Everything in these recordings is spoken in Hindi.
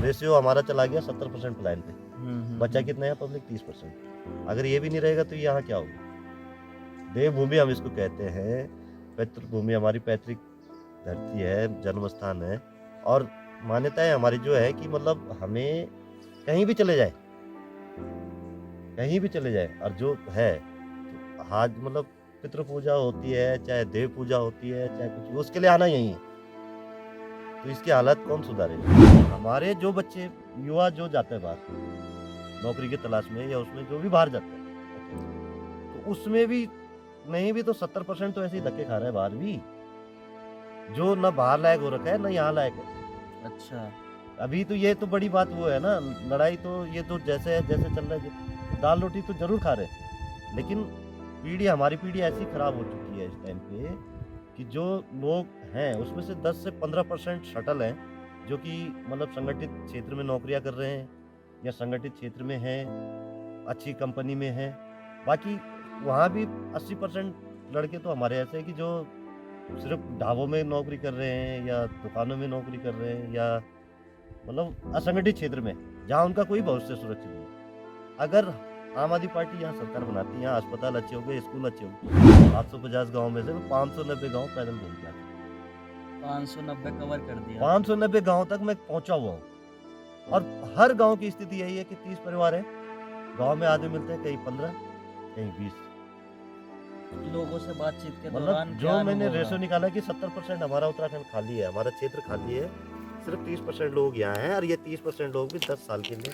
रेशियो हमारा चला गया 70% प्लान पे। बचा कितना है पब्लिक? 30%। अगर ये भी नहीं रहेगा तो यहाँ क्या होगा? देवभूमि हम इसको कहते हैं, पितृभूमि हमारी पैतृक धरती है, जन्म स्थान है। और मान्यताएं हमारी जो है कि मतलब हमें कहीं भी चले जाए, कहीं भी चले जाए, और जो है आज मतलब पितृ पूजा होती है, चाहे देव पूजा होती है, चाहे कुछ, उसके लिए आना यही है। तो इसकी हालत कौन सुधारेगा? हमारे जो बच्चे युवा जो जाते हैं बाहर नौकरी की तलाश में, या उसमें जो भी बाहर जाते हैं, तो उसमें भी नहीं भी तो 70% तो ऐसे ही धक्के खा रहा है बाहर भी, जो ना बाहर लायक हो रखा है ना यहाँ लायक है। अच्छा। अभी तो ये तो बड़ी बात वो है ना, लड़ाई तो ये तो जैसे जैसे चल रहा है, दाल रोटी तो जरूर खा रहे हैं, लेकिन पीढ़ी, हमारी पीढ़ी ऐसी खराब हो चुकी है इस टाइम पे कि जो लोग हैं उसमें से 10 से 15% शटल हैं, जो कि मतलब संगठित क्षेत्र में नौकरियां कर रहे हैं, या संगठित क्षेत्र में हैं, अच्छी कंपनी में हैं। बाकी वहाँ भी 80% लड़के तो हमारे ऐसे हैं कि जो सिर्फ ढाबों में नौकरी कर रहे हैं, या दुकानों में नौकरी कर रहे हैं, या मतलब असंगठित क्षेत्र में, जहाँ उनका कोई भविष्य सुरक्षित नहीं। अगर आम आदमी पार्टी यहाँ सरकार बनाती है, यहाँ अस्पताल अच्छे हो गए, स्कूल अच्छे हो गए, 750 गाँव में से 590 गाँव पैदल घूम के आते। 590 कवर कर दिया। 590 गाँव तक मैं पहुंचा हुआ हूँ, और हर गांव की स्थिति यही है कि 30 परिवार है, गांव में आदमी मिलते हैं, कहीं 15, कहीं 20। लोगों से बातचीत के मतलब दौरान जो मैंने रेशो निकाला कि 70% हमारा उत्तराखंड खाली है, हमारा क्षेत्र खाली है, सिर्फ 30% लोग यहाँ हैं, और ये 30% लोग भी 10 साल के लिए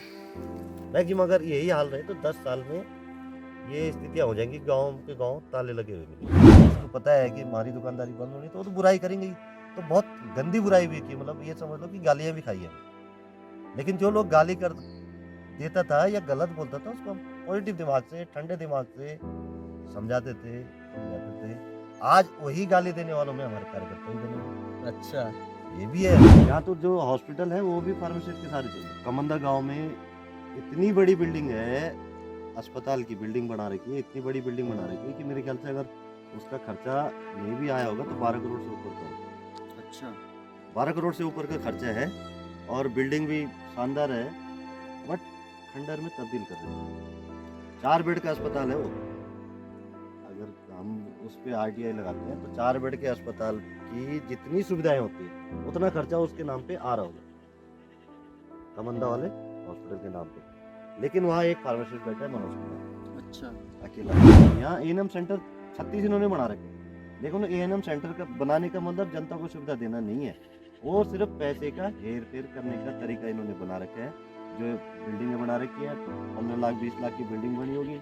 मैक्सिमम, अगर यही हाल रहे तो 10 साल में ये स्थितियाँ हो जाएंगी, गांव के गांव ताले लगे हुए मिलेंगे। उसको पता है कि हमारी दुकानदारी बंद होनी, तो वो तो बुराई करेंगे ही, तो बहुत गंदी बुराई भी की, मतलब ये समझ लो कि गालियाँ भी खाई है। लेकिन जो लोग गाली कर देता था या गलत बोलता था, उसको हम पॉजिटिव दिमाग से, ठंडे दिमाग से समझाते थे। आज वही गाली देने वालों में हमारे कार्यकर्ता भी बने हुए। अच्छा। ये भी है। यहाँ तो जो हॉस्पिटल है वो भी फार्मासिस्ट के सारे चलते। कमंदा गांव में इतनी बड़ी बिल्डिंग है, अस्पताल की बिल्डिंग बना रखी है, इतनी बड़ी बिल्डिंग बना रखी है कि मेरे ख्याल से अगर उसका खर्चा नहीं भी आया होगा तो 12 करोड़ से ऊपर का होगा। अच्छा। 12 करोड़ से ऊपर का खर्चा है, और बिल्डिंग भी शानदार है, बट खंडर में तब्दील कर रहे हैं। 4 बेड का अस्पताल है वो। अगर हम उस पर RTI लगाते हैं तो 4 बेड के अस्पताल की जितनी सुविधाएं होती है उतना खर्चा उसके नाम पे आ रहा होगा, कमंदा वाले हॉस्पिटल के नाम पे। लेकिन वहाँ एक फार्मासिस्ट बैठा है, मनोज कुमार। अच्छा। अकेला। यहाँ A&M सेंटर 36 इन्होंने बना रखे, लेकिन A&M सेंटर का बनाने का मतलब जनता को सुविधा देना नहीं है, वो सिर्फ पैसे का हेर फेर करने का तरीका इन्होंने बना रखा है। जो बिल्डिंगें बना रखी है, 15 लाख 20 लाख की बिल्डिंग बनी होगी,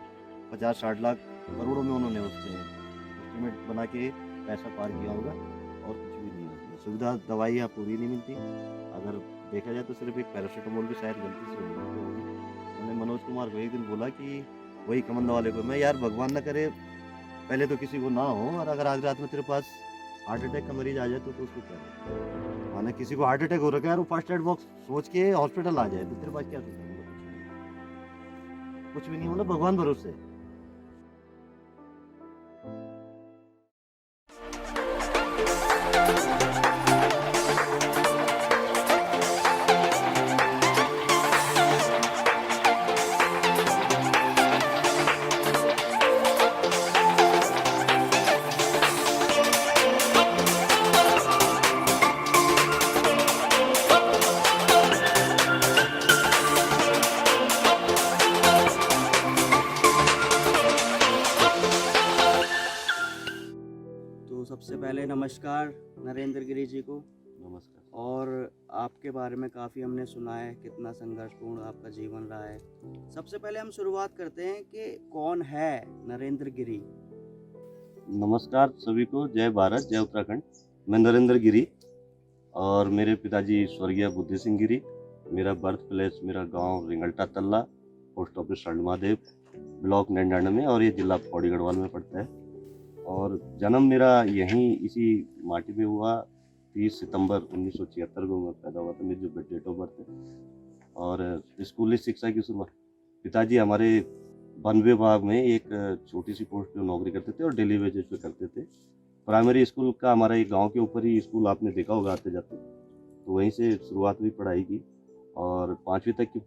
50-60 लाख करोड़ों में उन्होंने उससे एस्टिमेट बना के पैसा पार किया होगा, और कुछ भी नहीं होगा। सुविधा दवाई यहाँ पूरी नहीं मिलती। अगर देखा जाए तो सिर्फ एक पैरासीटामोल भी शायद गलती से होगी। मैंने मनोज कुमार को एक दिन बोला कि वही कमंदा वाले को, मैं यार भगवान ना करे पहले तो किसी को ना हो, और अगर आज रात में तेरे पास हार्ट अटैक का मरीज आ जाए तो उसको क्या है? माना किसी को हार्ट अटैक हो रखा है और वो फर्स्ट एड बॉक्स सोच के हॉस्पिटल आ जाए तो तेरे पास क्या सोचेगा? कुछ भी नहीं, मतलब भगवान भरोसे। तो सबसे पहले नमस्कार नरेंद्र गिरी जी को। नमस्कार। और आपके बारे में काफ़ी हमने सुना है, कितना संघर्षपूर्ण आपका जीवन रहा है। सबसे पहले हम शुरुआत करते हैं कि कौन है नरेंद्र गिरी। नमस्कार सभी को, जय भारत, जय उत्तराखंड। मैं नरेंद्र गिरी, और मेरे पिताजी स्वर्गीय बुद्धि सिंह गिरी। मेरा बर्थ प्लेस, मेरा गांव रिंगल्टा तल्ला, पोस्ट ऑफिस शरण महादेव, ब्लॉक 99 में, और ये जिला पौड़ी गढ़वाल में पड़ता है। और जन्म मेरा यहीं इसी माटी में हुआ। 30 सितंबर 1976 को मैं पैदा हुआ था, मेरी जो डेट ऑफ बर्थ है। और स्कूली शिक्षा की शुरुआत, पिताजी हमारे वन विभाग में एक छोटी सी पोस्ट पे नौकरी करते थे और डेली वेजेस पे करते थे। प्राइमरी स्कूल का हमारा एक गांव के ऊपर ही स्कूल आपने देखा होगा आते जाते, तो वहीं से शुरुआत हुई पढ़ाई की। और 5वीं तक की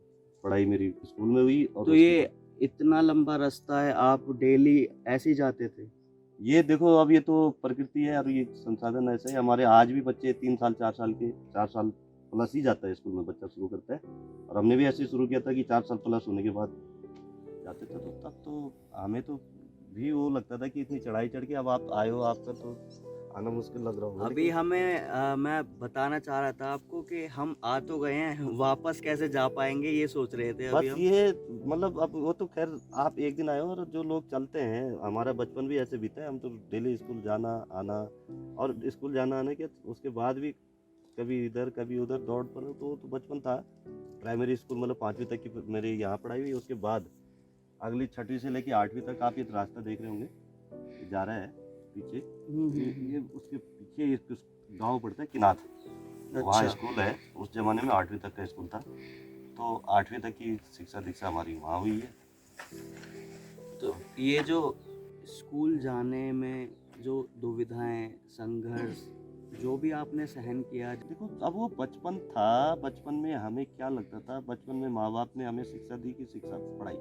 पढ़ाई मेरी स्कूल में हुई। और तो ये इतना लंबा रास्ता है, आप डेली ऐसे ही जाते थे? ये देखो, अब ये तो प्रकृति है और ये संसाधन ऐसे है। हमारे आज भी बच्चे 3 साल 4 साल के, 4 साल प्लस ही जाता है स्कूल में बच्चा, शुरू करता है। और हमने भी ऐसे ही शुरू किया था कि 4 साल प्लस होने के बाद जाते थे। तो तब तो हमें तो भी वो लगता था कि इतनी चढ़ाई चढ़ के अब आप आए हो, आपका तो आना मुश्किल लग रहा होगा। अभी हमें मैं बताना चाह रहा था आपको कि हम आ तो गए हैं, वापस कैसे जा पाएंगे ये सोच रहे थे अभी बस हम। ये मतलब अब वो तो खैर आप एक दिन आए हो, और जो लोग चलते हैं, हमारा बचपन भी ऐसे बीता है। हम तो डेली स्कूल जाना आना, और स्कूल जाना आने के उसके बाद भी कभी इधर कभी उधर दौड़ पड़ो। तो बचपन था। प्राइमरी स्कूल मतलब 5वीं तक की मेरी यहाँ पढ़ाई हुई। उसके बाद अगली 6वीं से लेके 8वीं तक आप ये रास्ता देख रहे होंगे, ये जा रहा है पीछे। ये उसके पीछे एक गाँव पड़ता है किनाथ, वहाँ अच्छा। स्कूल है। उस जमाने में 8वीं तक का स्कूल था। तो 8वीं तक की शिक्षा दीक्षा हमारी वहाँ हुई है। तो ये जो स्कूल जाने में जो दुविधाएं, संघर्ष, जो भी आपने सहन किया, देखो, अब वो बचपन था। बचपन में हमें क्या लगता था, बचपन में माँ बाप ने हमें शिक्षा दी कि शिक्षा पढ़ाई।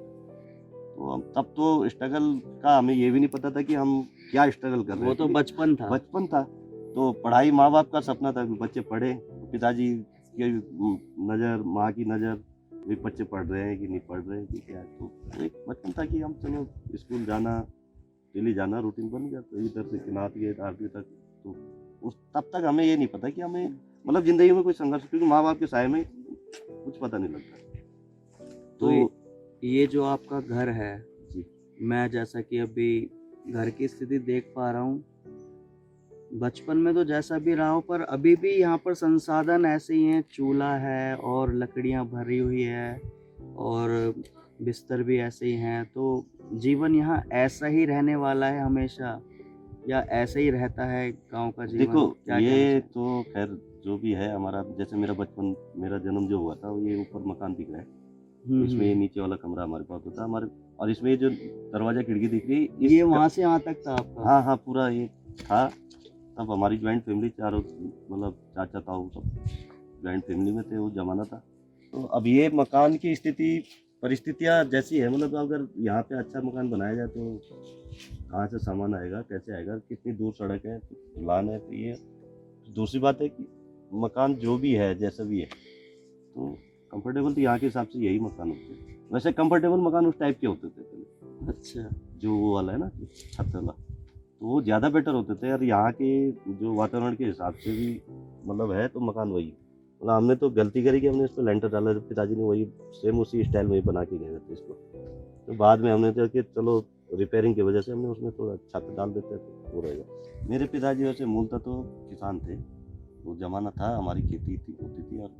तो हम तब तो स्ट्रगल का हमें ये भी नहीं पता था कि हम क्या स्ट्रगल कर रहे हैं। वो तो बचपन था। बचपन था। तो पढ़ाई माँ बाप का सपना था कि बच्चे पढ़े। पिताजी की नज़र, माँ की नज़र, भी बच्चे पढ़ रहे हैं कि नहीं पढ़ रहे हैं कि क्या। तो एक बचपन था कि हम चलो स्कूल जाना, डेली जाना, रूटीन बन गया। तो इधर से किनात गए 8वीं तक। तो उस तब तक हमें ये नहीं पता कि हमें मतलब ज़िंदगी में कोई संघर्ष, क्योंकि माँ बाप के साए में कुछ पता नहीं लगता। तो ये जो आपका घर है, जी, मैं जैसा कि अभी घर की स्थिति देख पा रहा हूँ, बचपन में तो जैसा भी रहा हूँ, पर अभी भी यहाँ पर संसाधन ऐसे ही हैं। चूल्हा है और लकड़ियाँ भरी हुई है और बिस्तर भी ऐसे ही हैं। तो जीवन यहाँ ऐसा ही रहने वाला है हमेशा, या ऐसे ही रहता है गांव का जीवन? देखो क्या ये कहना चाहिए? तो खैर जो भी है हमारा, जैसे मेरा बचपन, मेरा जन्म जो हुआ था, ये ऊपर मकान दिख रहा है। इसमें ये नीचे वाला कमरा हमारे पास होता है हमारे। और इसमें ये जो दरवाजा खिड़की दिख रही है, ये वहाँ से यहाँ तक था आपका? हाँ हाँ, पूरा ये था। तब हमारी ज्वाइंट फैमिली, चारों मतलब चाचा ताऊ सब ज्वाइंट फैमिली में थे, वो जमाना था। तो अब ये मकान की स्थिति, परिस्थितियाँ जैसी है, मतलब अगर यहाँ पे अच्छा मकान बनाया जाए तो कहाँ से सामान आएगा, कैसे आएगा, कितनी दूर सड़क है, लान है। तो ये दूसरी बात है कि मकान जो भी है, जैसा भी है, तो कंफर्टेबल तो यहाँ के हिसाब से यही मकान होते हैं। वैसे कंफर्टेबल मकान उस टाइप के होते थे पहले, अच्छा। जो वो वाला है ना, छत वाला, तो वो ज़्यादा बेटर होते थे। और यहाँ के जो वातावरण के हिसाब से भी मतलब है, तो मकान वही। मतलब हमने तो गलती करी कि हमने इस पर लेंटर डाला, पिताजी ने वही सेम उसी स्टाइल में ही बना के गए थे इसको। तो बाद में हमने कि चलो रिपेयरिंग की वजह से हमने उसमें थोड़ा छत डाल देते तो वो रहेगा। मेरे पिताजी वैसे मूलतः तो किसान थे। वो ज़माना था, हमारी खेती होती थी, और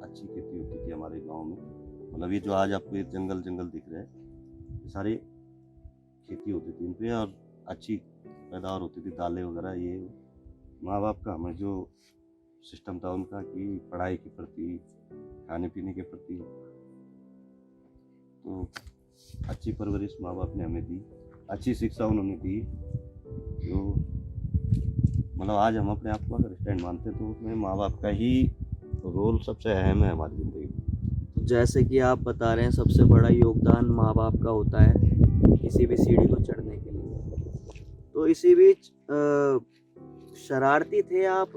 अच्छी खेती होती थी हमारे गाँव में। मतलब ये जो आज आपको ये जंगल दिख रहा है, ये सारे खेती होती थी इन पर, और अच्छी पैदावार होती थी, दालें वगैरह। ये माँ बाप का हमें जो सिस्टम था उनका कि पढ़ाई के प्रति, खाने पीने के प्रति, तो अच्छी परवरिश माँ बाप ने हमें दी, अच्छी शिक्षा उन्होंने दी। जो मतलब आज हम अपने आप को अगर स्टैंड मानते हैं, तो उसमें माँ बाप का ही रोल सबसे अहम है हमारी ज़िंदगी में। जैसे कि आप बता रहे हैं, सबसे बड़ा योगदान माँ बाप का होता है किसी भी सीढ़ी को चढ़ने के लिए। तो इसी बीच शरारती थे आप,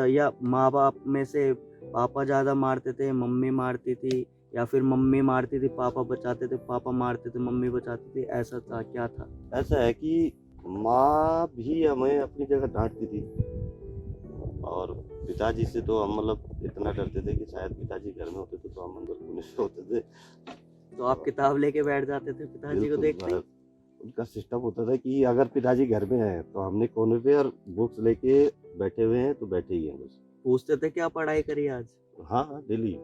या माँ बाप में से पापा ज़्यादा मारते थे, मम्मी मारती थी, या फिर मम्मी मारती थी पापा बचाते थे, पापा मारते थे मम्मी बचाती थी, ऐसा था, क्या था? ऐसा है कि माँ भी हमें अपनी जगह डांटती थी, और पिताजी से तो हम मतलब इतना डरते थे कि शायद पिताजी घर में होते तो हम अंदर कोने से होते थे। तो आप किताब लेके बैठ जाते थे पिताजी को देखते ही? उनका सिस्टम होता था कि अगर पिताजी घर में है तो हमने कोने पे और बुक्स लेके बैठे हुए हैं, तो बैठे ही हैं बस। पूछते थे क्या पढ़ाई करी आज? हाँ हाँ, डेली।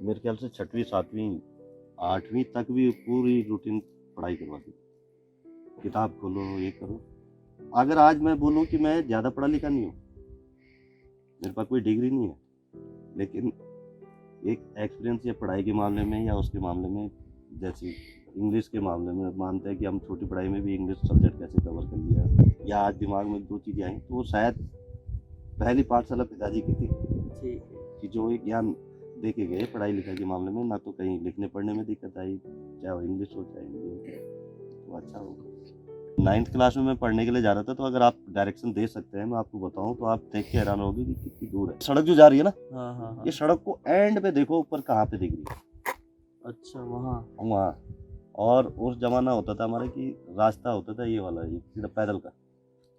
मेरे ख्याल से 6वीं 7वीं 8वीं तक भी पूरी रूटीन पढ़ाई करवाती थी। किताब खोलो, ये करो। अगर आज मैं बोलूँ कि मैं ज़्यादा पढ़ा लिखा नहीं हूँ, मेरे पास कोई डिग्री नहीं है, लेकिन एक एक्सपीरियंस या पढ़ाई के मामले में या उसके मामले में, जैसे इंग्लिश के मामले में मानते हैं कि हम छोटी पढ़ाई में भी इंग्लिश सब्जेक्ट कैसे कवर कर लिया, या आज दिमाग में 2 चीज़ें आई, तो वो शायद पहली पाठशाला पिताजी की थी। ठीक है। कि जो एक ज्ञान दे के गए पढ़ाई लिखाई के मामले में, ना तो कहीं लिखने पढ़ने में दिक्कत आई, चाहे वो इंग्लिश हो चाहे हिंदी हो, तो अच्छा होगा। 9th क्लास में मैं पढ़ने के लिए जा रहा था, तो अगर आप डायरेक्शन दे सकते हैं, मैं आपको बताऊं तो आप देख के हैरान होगे कि कितनी दूर है। सड़क जो जा रही है ना, हाँ हाँ हाँ। ये सड़क को एंड पे देखो ऊपर कहाँ पे दिख रही है, अच्छा, वहाँ वहाँ। और उस जमाना होता था हमारे कि रास्ता होता था ये वाला, ये सीधा पैदल का,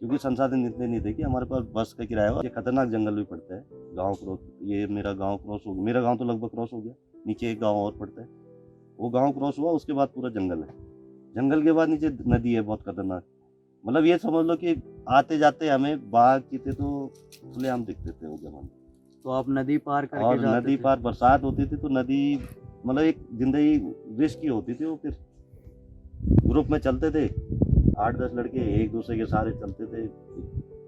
क्योंकि संसाधन इतने नहीं थे कि हमारे पास बस का किराया हो। ये खतरनाक जंगल भी पड़ता है, गांव क्रॉस, ये मेरा गांव क्रॉस हो गया, मेरा गांव तो लगभग क्रॉस हो गया, नीचे एक गांव और पड़ता है, वो गांव क्रॉस हुआ, उसके बाद पूरा जंगल है, जंगल के बाद नीचे नदी है बहुत खतरनाक। मतलब ये समझ लो कि आते जाते हमें बाघ चीते तो खुलेआम दिखते थे वो जमाने। तो आप नदी पार करके और जाते नदी थे? पार बरसात होती थी तो नदी, मतलब एक जिंदगी रिस्की होती थी वो। फिर ग्रुप में चलते थे 8-10 लड़के, एक दूसरे के सारे चलते थे।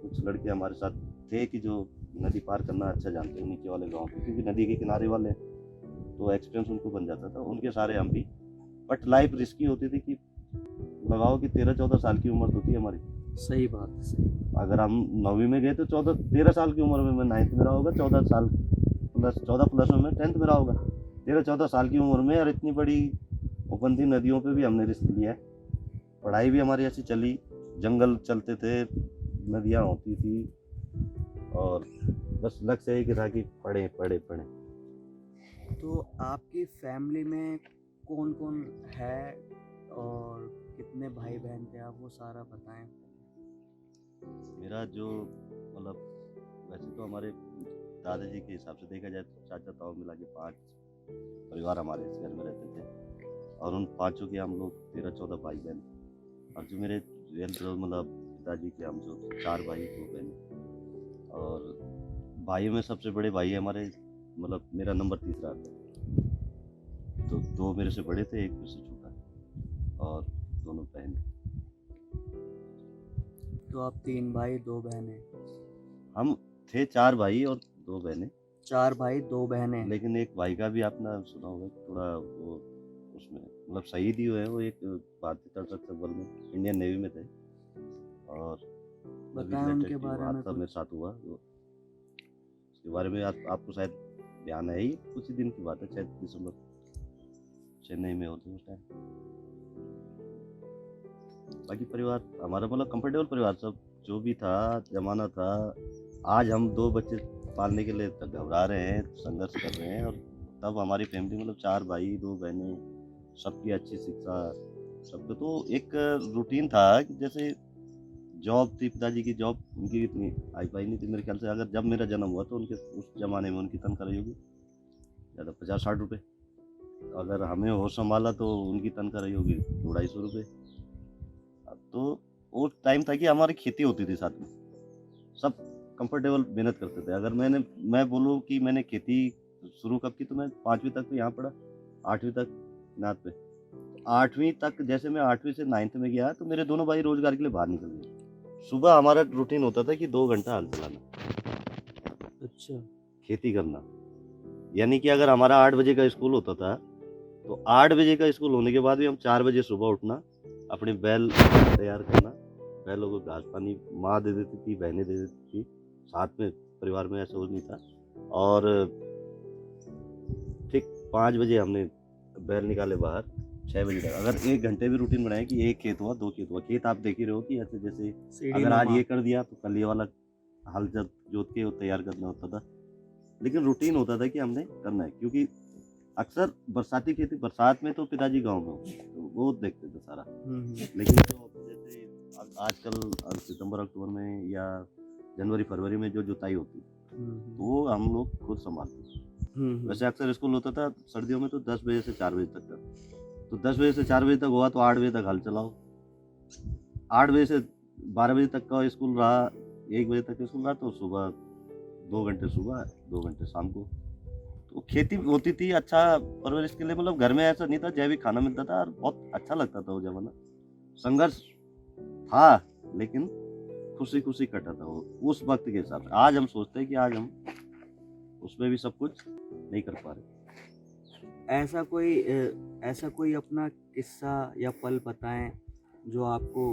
कुछ लड़के हमारे साथ थे कि जो नदी पार करना अच्छा जानते हैं नीचे वाले गांव के, क्योंकि नदी के किनारे वाले हैं, तो एक्सपीरियंस उनको बन जाता था, उनके सारे हम भी। बट लाइफ रिस्की होती थी कि लगाओ कि 13-14 साल की उम्र होती है हमारी। सही बात है, सही बात। अगर हम 9वीं में गए तो 13 साल की उम्र में मैं 9th में रहा होगा, 14 प्लस में मैं 10th में रहा होगा। 13-14 साल की उम्र में, और इतनी बड़ी उपबंधी नदियों पे भी हमने रिस्क लिया है। पढ़ाई भी हमारी ऐसी चली, जंगल चलते थे, नदियाँ होती थी, और बस लक्ष्य एक ही था कि पढ़ें पढ़ें पढ़ें। तो आपकी फैमिली में कौन कौन है और कितने भाई बहन थे, आप वो सारा बताएं। मेरा जो, मतलब वैसे तो हमारे दादाजी के हिसाब से देखा जाए तो चाचा ताऊ मिला के 5 परिवार हमारे इस घर में रहते थे, और उन 5 के हम लोग 13-14 भाई बहन। और जो मेरे रियल जो मतलब पिताजी के हम जो 4 भाई 2 बहन। और भाइयों में सबसे बड़े भाई है हमारे, मतलब मेरा नंबर 3 आता है, तो 2 मेरे से बड़े थे, एक मेरे से छोटा, और दोनों बहन। तो आप 3 भाई 2 बहनें? हम थे 4 भाई और 2 बहनें। 4 भाई 2 बहनें। लेकिन एक भाई का भी आपने सुना होगा, थोड़ा वो उसमें मतलब शहीद ही हुए हैं। वो एक भारतीय तटरक्षक बल में, इंडियन नेवी में थे, और बताएं उनके बारे में हादसा कुछ। मेरे साथ हुआ। उसके बारे में आपको शायद ध्यान है ही, कुछ ही दिन की बात है, शायद दिसंबर, चेन्नई में होते उस टाइम। बाकी परिवार हमारा मतलब कंफर्टेबल परिवार, सब जो भी था जमाना था। आज हम 2 बच्चे पालने के लिए घबरा रहे हैं, संघर्ष कर रहे हैं, और तब हमारी फैमिली मतलब 4 भाई 2 बहनें, सबकी अच्छी शिक्षा, सबको तो एक रूटीन था कि जैसे जॉब थी, पिताजी की जॉब, उनकी इतनी हाई फाई नहीं थी मेरे ख्याल से। अगर जब मेरा जन्म हुआ तो उनके उस जमाने में उनकी तनख्वाह रही होगी ज़्यादा 50-60 रुपये। अगर हमें होश संभाला तो उनकी तनख्वाह रही होगी 200-250 रुपये। तो वो टाइम था कि हमारी खेती होती थी साथ में, सब कंफर्टेबल मेहनत करते थे। अगर मैं बोलूँ कि मैंने खेती शुरू कब की, तो मैं 5वीं तक तो यहाँ पढ़ा, 8वीं तक नाथ पे। 8वीं तक जैसे मैं 8वीं से 9th में गया तो मेरे दोनों भाई रोजगार के लिए बाहर निकल गए। सुबह हमारा रूटीन होता था कि 2 घंटा हल चलाना, अच्छा। खेती करना। यानी कि अगर हमारा 8 बजे का स्कूल होता था, तो 8 बजे का स्कूल होने के बाद भी हम 4 बजे सुबह उठना, अपने बैल तैयार करना, बैलों को घास पानी माँ दे देती थी, बहनें दे देती थी, साथ में परिवार में ऐसा कुछ नहीं था। और ठीक 5 बजे हमने बैल निकाले बाहर, 6 बजे तक। अगर 1 घंटे भी रूटीन बनाए कि 1 खेत हुआ 2 खेत हुआ, खेत आप देख ही रहे हो कि ऐसे जैसे अगर आज ये कर दिया तो कल ये वाला हल जब जोत के वो तैयार करना होता था। लेकिन रूटीन होता था कि हमने करना है, क्योंकि अक्सर बरसाती खेती, बरसात में तो पिताजी गाँव में होते तो वो देखते थे सारा। लेकिन जो जैसे आजकल सितंबर अक्टूबर में या जनवरी फरवरी में जो जुताई होती है, तो वो हम लोग खुद संभालते थे। वैसे अक्सर स्कूल होता था सर्दियों में तो 10 बजे से 4 बजे तक का, तो 10 बजे से 4 बजे तक हुआ तो 8 बजे तक हल चलाओ। 8 बजे से 12 बजे तक का स्कूल रहा, 1 बजे तक स्कूल रहा, तो सुबह 2 घंटे सुबह 2 घंटे शाम को। तो खेती होती थी, अच्छा परवरिश के लिए, मतलब घर में ऐसा नहीं था, जैविक खाना मिलता था और बहुत अच्छा लगता था वो जमाना। संघर्ष था लेकिन खुशी खुशी कटा था वो उस वक्त के हिसाब से। आज हम सोचते हैं कि आज हम उसमें भी सब कुछ नहीं कर पा रहे। ऐसा कोई अपना किस्सा या पल बताएं जो आपको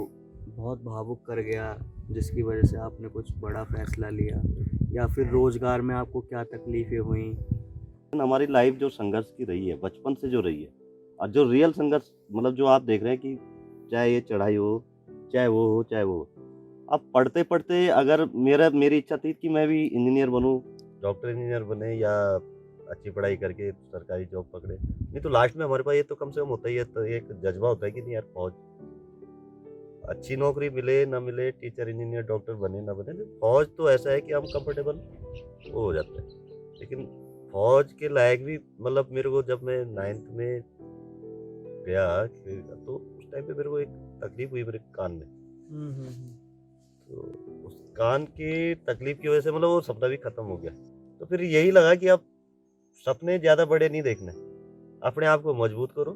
बहुत भावुक कर गया, जिसकी वजह से आपने कुछ बड़ा फैसला लिया, या फिर रोजगार में आपको क्या तकलीफें हुई, हमारी लाइफ जो संघर्ष की रही है, बचपन से जो रही है, और जो रियल संघर्ष मतलब जो आप देख रहे हैं कि चाहे ये चढ़ाई हो, चाहे वो हो, चाहे वो हो। अब पढ़ते-पढ़ते अगर मेरी इच्छा थी कि मैं भी इंजीनियर बनूँ, डॉक्टर इंजीनियर बने या अच्छी पढ़ाई करके सरकारी जॉब पकड़े। नहीं तो लास्ट में हमारे पास ये तो कम से कम होता ही है, तो एक जज़्बा होता है कि नहीं यार फौज अच्छी नौकरी मिले, ना मिले, टीचर, इंजीनियर, डॉक्टर बने, ना बने, फौज तो ऐसा है कि हम कंफर्टेबल वो हो जाते हैं। लेकिन फौज के लायक भी मतलब मेरे को जब मैं 9th में गया तो उस टाइम पे मेरे को एक तकलीफ हुई मेरे कान में। तो उस कान की तकलीफ की वजह से मतलब वो सपना भी खत्म हो गया। तो फिर यही लगा कि अब सपने ज़्यादा बड़े नहीं देखने, अपने आप को मजबूत करो,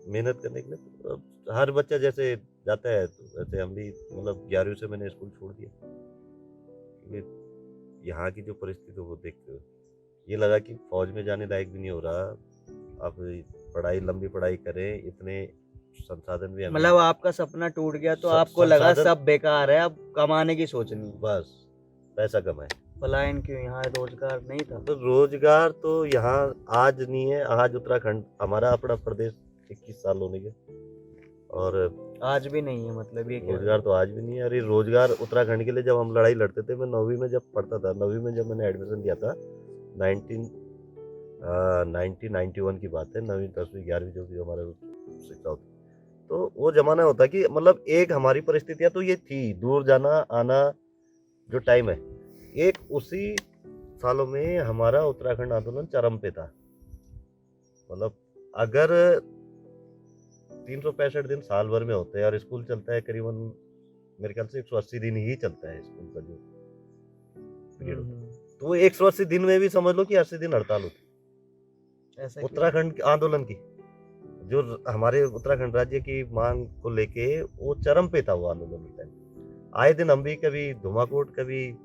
मेहनत करने के लिए। अब हर बच्चा जैसे जाता है तो वैसे हम भी मतलब 11वीं से मैंने स्कूल छोड़ दिया, क्योंकि यहाँ की जो परिस्थिति है वो देख के ये लगा कि फौज में जाने लायक भी नहीं हो रहा। अब पढ़ाई, लंबी पढ़ाई करें, इतने संसाधन भी हमें मतलब आपका सपना टूट गया तो सब आपको लगा संसाधन- सब बेकार है, अब कमाने की सोचनी है। बस पैसा कमाए। पलायन क्यों, यहाँ रोजगार नहीं था? तो रोजगार तो यहाँ आज नहीं है, आज उत्तराखंड हमारा अपना प्रदेश 21 साल होने के और आज भी नहीं है, मतलब ये क्या? रोजगार तो आज भी नहीं है। अरे रोजगार उत्तराखंड के लिए जब हम लड़ाई लड़ते थे, मैं 9वीं में जब पढ़ता था, 9वीं में जब मैंने एडमिशन लिया था 1991 की बात है, 9वीं 10वीं 11वीं जो भी हमारा शिक्षा होती, तो वो जमाना होता कि मतलब एक हमारी परिस्थितियाँ तो ये थी, दूर जाना आना जो टाइम है, एक उसी सालों में हमारा उत्तराखंड आंदोलन चरम पे था। मतलब अगर 365 दिन साल भर में होते हैं और स्कूल चलता है करीबन मेरे ख्याल से 180 दिन ही चलता है स्कूल का जो पीरियड होता है, तो वो 180 दिन में भी समझ लो कि 80 दिन हड़ताल होती ऐसा क्यों? उत्तराखंड आंदोलन की, जो हमारे उत्तराखंड राज्य की मांग को लेके वो चरम पे था वो आंदोलन उस टाइम। आए दिन हम भी कभी धुमाकोट, कभी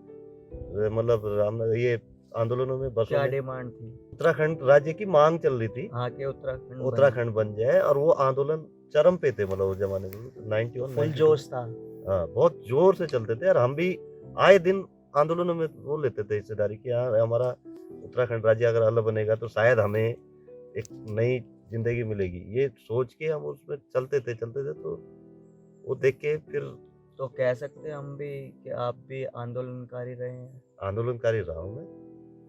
मतलब राम ये आंदोलनों में बसों क्या में डिमांड थी? उत्तराखंड राज्य की मांग चल रही थी, हाँ के उत्तराखंड उत्तराखंड बन जाए, और वो आंदोलन चरम पे थे मतलब उस जमाने में 91 फुल 92 जोश था। हाँ बहुत जोर से चलते थे, और हम भी आए दिन आंदोलनों में वो लेते थे हिस्सेदारी कि यार हमारा उत्तराखंड राज्य अगर अलग बनेगा तो शायद हमें एक नई जिंदगी मिलेगी, ये सोच के हम उसमें चलते थे तो वो देख के फिर तो कह सकते हैं हम भी कि आप भी आंदोलनकारी रहे हैं। आंदोलनकारी रहा हूँ मैं।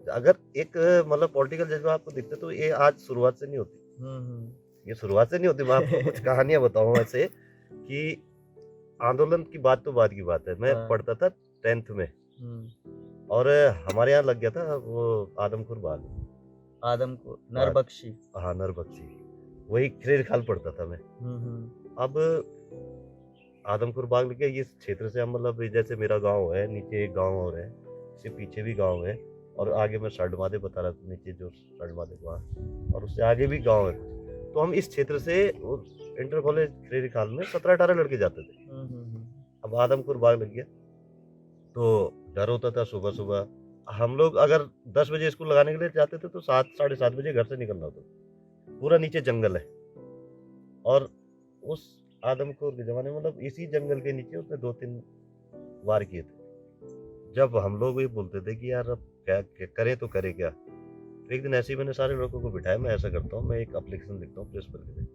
अगर एक मतलब पॉलिटिकल जज्बा आपको दिखता तो ये आज शुरुआत से नहीं होती, ये शुरुआत से नहीं होती। मैं आपको कुछ कहानियां बताऊं ऐसे कि आंदोलन की बात तो बाद की बात है। मैं हाँ। पढ़ता था 10th में और हमारे यहाँ लग गया था वो आदमखोर बाग। आदमखोर नरबख्शी। हाँ नरबख्शी, वही खिरेर खाल पढ़ता था मैं। अब आदमखोर बाग लग गया, इस क्षेत्र से हम मतलब जैसे मेरा गांव है, नीचे एक गांव और है, इसके पीछे भी गांव है, और आगे मैं सड़मादे बता रहा था, नीचे जो सड़मादे वहाँ, और उससे आगे भी गांव है कुछ। तो हम इस क्षेत्र से इंटर कॉलेज खिरेरी खाल में 17-18 लड़के जाते थे। अब आदमखोर बाग लग गया तो डर होता था। सुबह सुबह हम लोग अगर 10 बजे स्कूल लगाने के लिए जाते थे तो 7 साढ़े 7 बजे घर से निकलना होता था। पूरा नीचे जंगल है, और उस आदमखोर के जमाने में मतलब इसी जंगल के नीचे उसने 2-3 वार किए थे। जब हम लोग ये बोलते थे कि यार अब क्या करें तो करें क्या, तो एक दिन ऐसे ही मैंने सारे लड़कों को बिठाया, मैं ऐसा करता हूँ, मैं एक एप्लीकेशन लिखता हूँ प्रिंसिपल के लिए,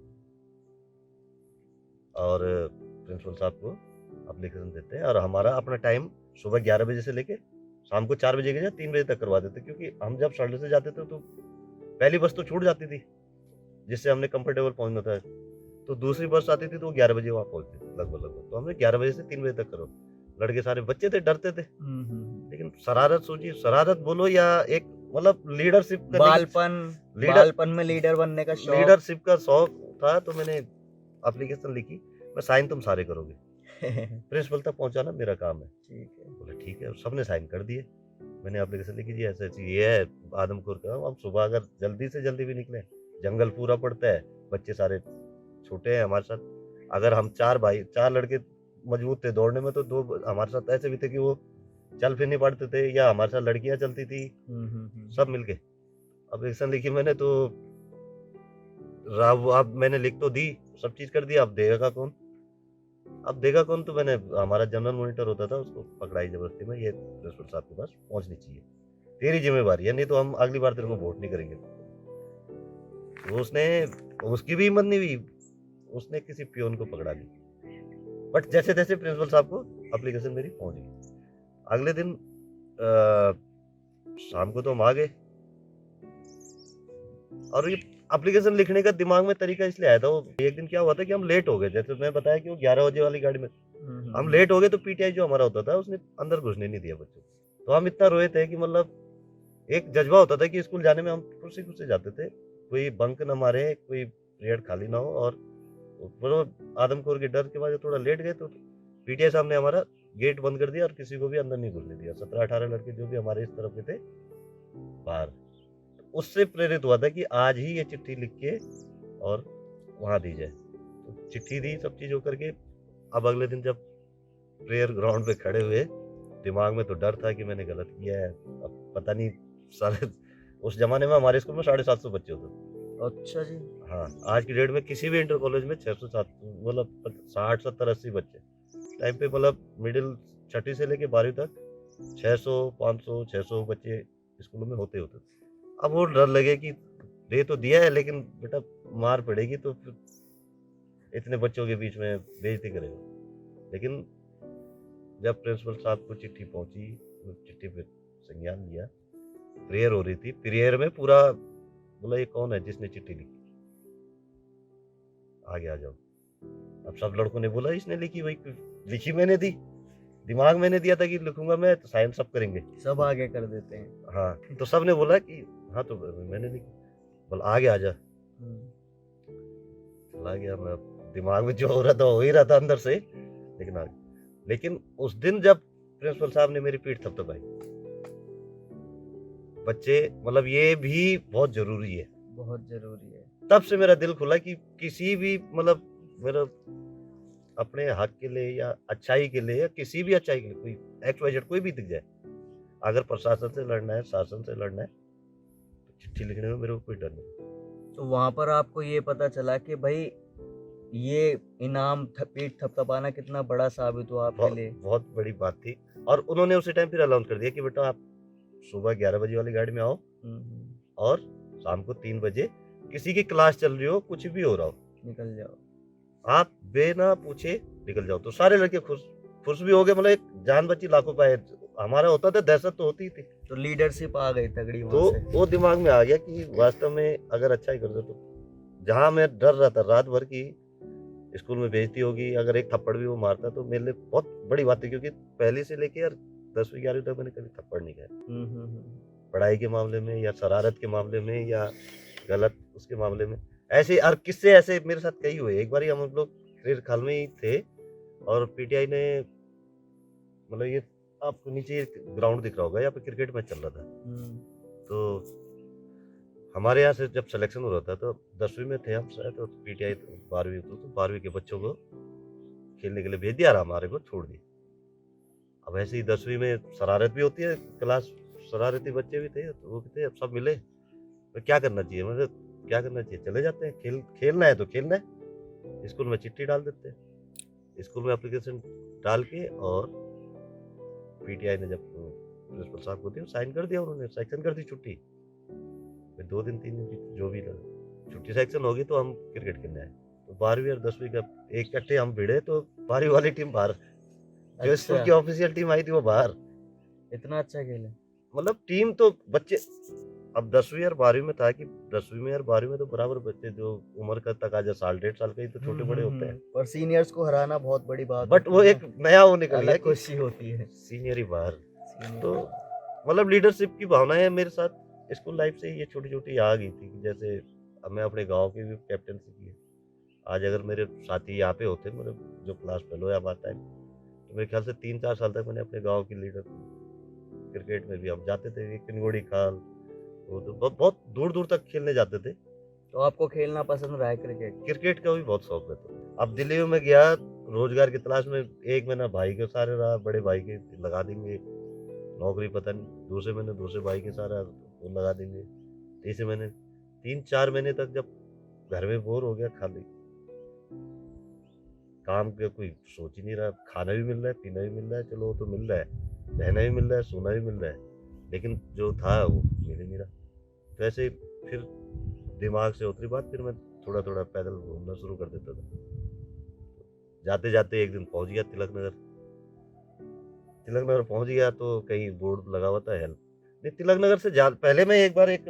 और प्रिंसिपल साहब को एप्लीकेशन देते हैं, और हमारा अपना टाइम सुबह 11 बजे से लेके शाम को 4 बजे के 3 बजे तक करवा देते, क्योंकि हम जब सड़क से जाते थे तो पहली बस तो छूट जाती थी जिससे हमने कंफर्टेबल पहुंचना था, तो दूसरी बस आती थी तो 11 बजे वहाँ पहुंचती थी लगभग। तो हमने 11 बजे से 3 बजे तक करो। लड़के सारे बच्चे थे, डरते थे, लेकिन शरारत, सोचिए शरारत बोलो या एक मतलब लीडरशिप, बालपन में लीडर बनने का शौक। लीडरशिप का शौक था। तो मैंने एप्लीकेशन लिखी, मैं साइन तुम सारे करोगे, प्रिंसिपल तक पहुंचाना मेरा काम है। ठीक है। बोले ठीक है, सबने साइन कर दिए। मैंने एप्लीकेशन लिखी, जी ऐसे ऐसी ये है आदमखोर का, हम सुबह अगर जल्दी से जल्दी भी निकले, जंगल पूरा पड़ता है, बच्चे सारे छोटे हैं हमारे साथ, अगर हम 4 लड़के मजबूत थे दौड़ने में, तो 2 हमारे साथ ऐसे भी थे कि वो चल फिर नहीं पाते थे, या हमारे साथ लड़कियां चलती थी, सब मिलके एप्लीकेशन लिखी मैंने। तो अब मैंने लिख तो दी, सब चीज कर दिया, अब देगा कौन? तो मैंने, हमारा जनरल मॉनिटर होता था, उसको पकड़ाई जबरदस्ती में, ये प्रिंसिपल साहब के पास पहुंचनी चाहिए। तेरी जिम्मेवारी है, नहीं तो हम अगली बार तेरे को वोट नहीं करेंगे। तो उसकी भी हिम्मत नहीं हुई, उसने किसी पियोन को पकड़ा ली। बट जैसे जैसे प्रिंसिपल साहब को एप्लीकेशन मेरी पहुंच गई, अगले दिन शाम को तो हम आ गए। और ये एप्लीकेशन लिखने का दिमाग में तरीका इसलिए आया था, वो एक दिन क्या हुआ था कि हम लेट हो गए, जैसे मैं बताया कि वो 11 बजे वाली गाड़ी में हम लेट हो गए, तो पीटीआई जो हमारा होता था उसने अंदर घुसने नहीं दिया बच्चों को। तो हम इतना रोए थे कि मतलब एक जज्बा होता था कि स्कूल जाने में हम खुशी खुशी जाते थे, कोई बंक ना मारे, कोई पीरियड खाली ना हो। और आदमखोर के डर के बाद थोड़ा लेट गए तो पीटीआई साहब ने हमारा गेट बंद कर दिया और किसी को भी अंदर नहीं घुसने दिया। 17-18 लड़के जो भी हमारे इस तरफ के थे बाहर। उससे प्रेरित हुआ था कि आज ही ये चिट्ठी लिख के और वहां दी जाए। तो चिट्ठी दी, सब चीज होकर के अब अगले दिन जब प्रेयर ग्राउंड पे खड़े हुए, दिमाग में तो डर था कि मैंने गलत किया है। अब पता नहीं, सारे उस जमाने में हमारे स्कूल में 750 बच्चे होते थे। अच्छा जी। हाँ, आज की डेट में किसी भी इंटर कॉलेज में 607 मतलब 60 70 80 बच्चे टाइम पे, मतलब मिडिल छठी से लेके 12वीं तक 600 500 600 बच्चे स्कूलों में होते थे। अब वो डर लगे कि दे तो दिया है, लेकिन बेटा मार पड़ेगी तो फिर इतने बच्चों के बीच में बेइज्जती करेगा। लेकिन जब प्रिंसिपल साहब को चिट्ठी पहुंची, उस चिट्ठी पे संज्ञान लिया, प्रेयर हो रही थी, प्रेयर में पूरा बोला ये कौन है जिसने चिट्ठी लिखी, आगे आ जाओ। अब सब लड़कों ने बोला इसने लिखी, वही लिखी मैंने दी, दिमाग मैंने दिया था कि लिखूंगा मैं तो साइन सब करेंगे, सब आगे कर देते हैं। हाँ। तो सब ने बोला कि हाँ तो मैंने लिखी, बोला आगे आ जा। चला गया मैं, दिमाग में जो हो रहा था हो ही रहा था अंदर से, लेकिन आगे। लेकिन उस दिन जब प्रिंसिपल साहब ने मेरी पीठ थपथपाई, बच्चे मतलब ये भी बहुत जरूरी है, बहुत जरूरी है। तब से मेरा दिल खुला कि किसी भी मतलब मेरा अपने हक के लिए या अच्छाई के लिए या किसी भी अच्छाई के लिए कोई XYZ कोई भी दिख जाए, अगर प्रशासन से लड़ना है, शासन से लड़ना है, तो चिट्ठी लिखने में मेरे को कोई डर नहीं। तो वहां पर आपको ये पता चला कि भाई ये इनाम पीठ थपथपाना कितना बड़ा साबित हुआ आपके लिए। बहुत बड़ी बात थी। और उन्होंने उसी टाइम फिर अनाउंस कर दिया कि बेटा आप सुबह 11 बजे वाली गाड़ी में आओ और शाम को 3 बजे किसी की क्लास चल रही हो, कुछ भी हो रहा हो, निकल जाओ, आप बिना पूछे निकल जाओ। तो सारे लड़के खुश भी हो गए, मतलब एक जान बची लाखों पाए। हमारा होता था, दहशत तो होती थी। तो लीडरशिप आ गई तगड़ी तो वहां से। वो दिमाग में आ गया कि वास्तव में अगर अच्छा ही कर दो, तो जहां मैं डर रहा था रात भर की स्कूल में बेइज्जती होगी, अगर एक थप्पड़ भी वो मारता तो मेरे लिए बहुत बड़ी बात थी, क्योंकि पहली से लेके यार 10वीं 11वीं तक मैंने कभी थप्पड़ नहीं खाया, पढ़ाई के मामले में या शरारत के मामले में या गलत उसके मामले में। ऐसे और किस्से ऐसे मेरे साथ कई हुए। एक बार हम लोग क्रिकेट खाल में ही थे और पीटीआई ने, मतलब ये आपको नीचे ग्राउंड दिख रहा होगा, यहाँ पे क्रिकेट मैच चल रहा था। तो हमारे यहाँ से जब सिलेक्शन हो रहा था तो 10वीं में थे हम शायद, तो पीटीआई 12वीं तो 12वीं के बच्चों को खेलने के लिए भेज दिया और हमारे को छोड़ दिया। अब ऐसे ही 10वीं में शरारत भी होती है, क्लास शरारती बच्चे भी थे, तो वो भी थे। अब सब मिले तो क्या करना चाहिए, मतलब क्या करना चाहिए, चले जाते हैं, खेलना है तो खेलना है। स्कूल में चिट्ठी डाल देते हैं, स्कूल में एप्लीकेशन डाल के, और पीटीआई ने जब प्रिंसिपल साहब को दी, साइन कर दिया उन्होंने, सेक्शन कर दी छुट्टी। फिर 2 दिन 3 दिन की जो भी छुट्टी सेक्शन होगी तो हम क्रिकेट खेलने आए। तो 12वीं और 10वीं का एक इकट्ठे हम भिड़े, तो 12वीं वाली टीम बाहर, जो स्कूल की ऑफिशियल टीम आई थी वो बाहर। इतना अच्छा खेले, मतलब टीम तो बच्चे, अब 10वीं और 12वीं में था कि 10वीं में और 12वीं में तो बराबर बच्चे, जो उम्र का तकाजा 1.5 साल का ही तो छोटे बड़े होते हैं। और सीनियर्स को हराना बहुत बड़ी बात बट वो एक नया वो निकल गया, खुशी होती है, सीनियर ही बाहर। तो मतलब लीडरशिप की भावनाएं मेरे साथ स्कूल लाइफ से ये छोटी छोटी आ गई थी। जैसे अब मैं अपने गांव की भी कैप्टनसी की है। आज अगर मेरे साथी यहाँ पे होते, मतलब जो क्लास फेलो या बात टाइम, तो मेरे ख्याल से 3-4 साल तक मैंने अपने गांव की लीडर, क्रिकेट में भी हम जाते थे, किनगोड़ी खाल, वो तो बहुत दूर दूर तक खेलने जाते थे। तो आपको खेलना पसंद रहा है क्रिकेट? क्रिकेट का भी बहुत शौक है। तो अब दिल्ली में गया रोजगार की तलाश में, एक महीना भाई के सारे रहा, बड़े भाई के लगा देंगे नौकरी, पता नहीं, दूसरे महीने दूसरे भाई के सारा वो लगा देंगे, तीसरे महीने 3-4 महीने तक जब घर में बोर हो गया, खाली काम का कोई सोच ही नहीं रहा, खाना भी मिल रहा है, पीना भी मिल रहा है, चलो वो तो मिल रहा है, रहना भी मिल रहा है, सोना भी मिल रहा है, लेकिन जो था वो मिल ही नहीं रहा। तो ऐसे ही फिर दिमाग से उतरी बात, फिर मैं थोड़ा थोड़ा पैदल घूमना शुरू कर देता था। जाते जाते एक दिन पहुंच गया तिलक नगर। तिलक नगर पहुंच गया तो कहीं बोर्ड लगा हुआ था हेल्प। नहीं, तिलक नगर से पहले मैं एक बार एक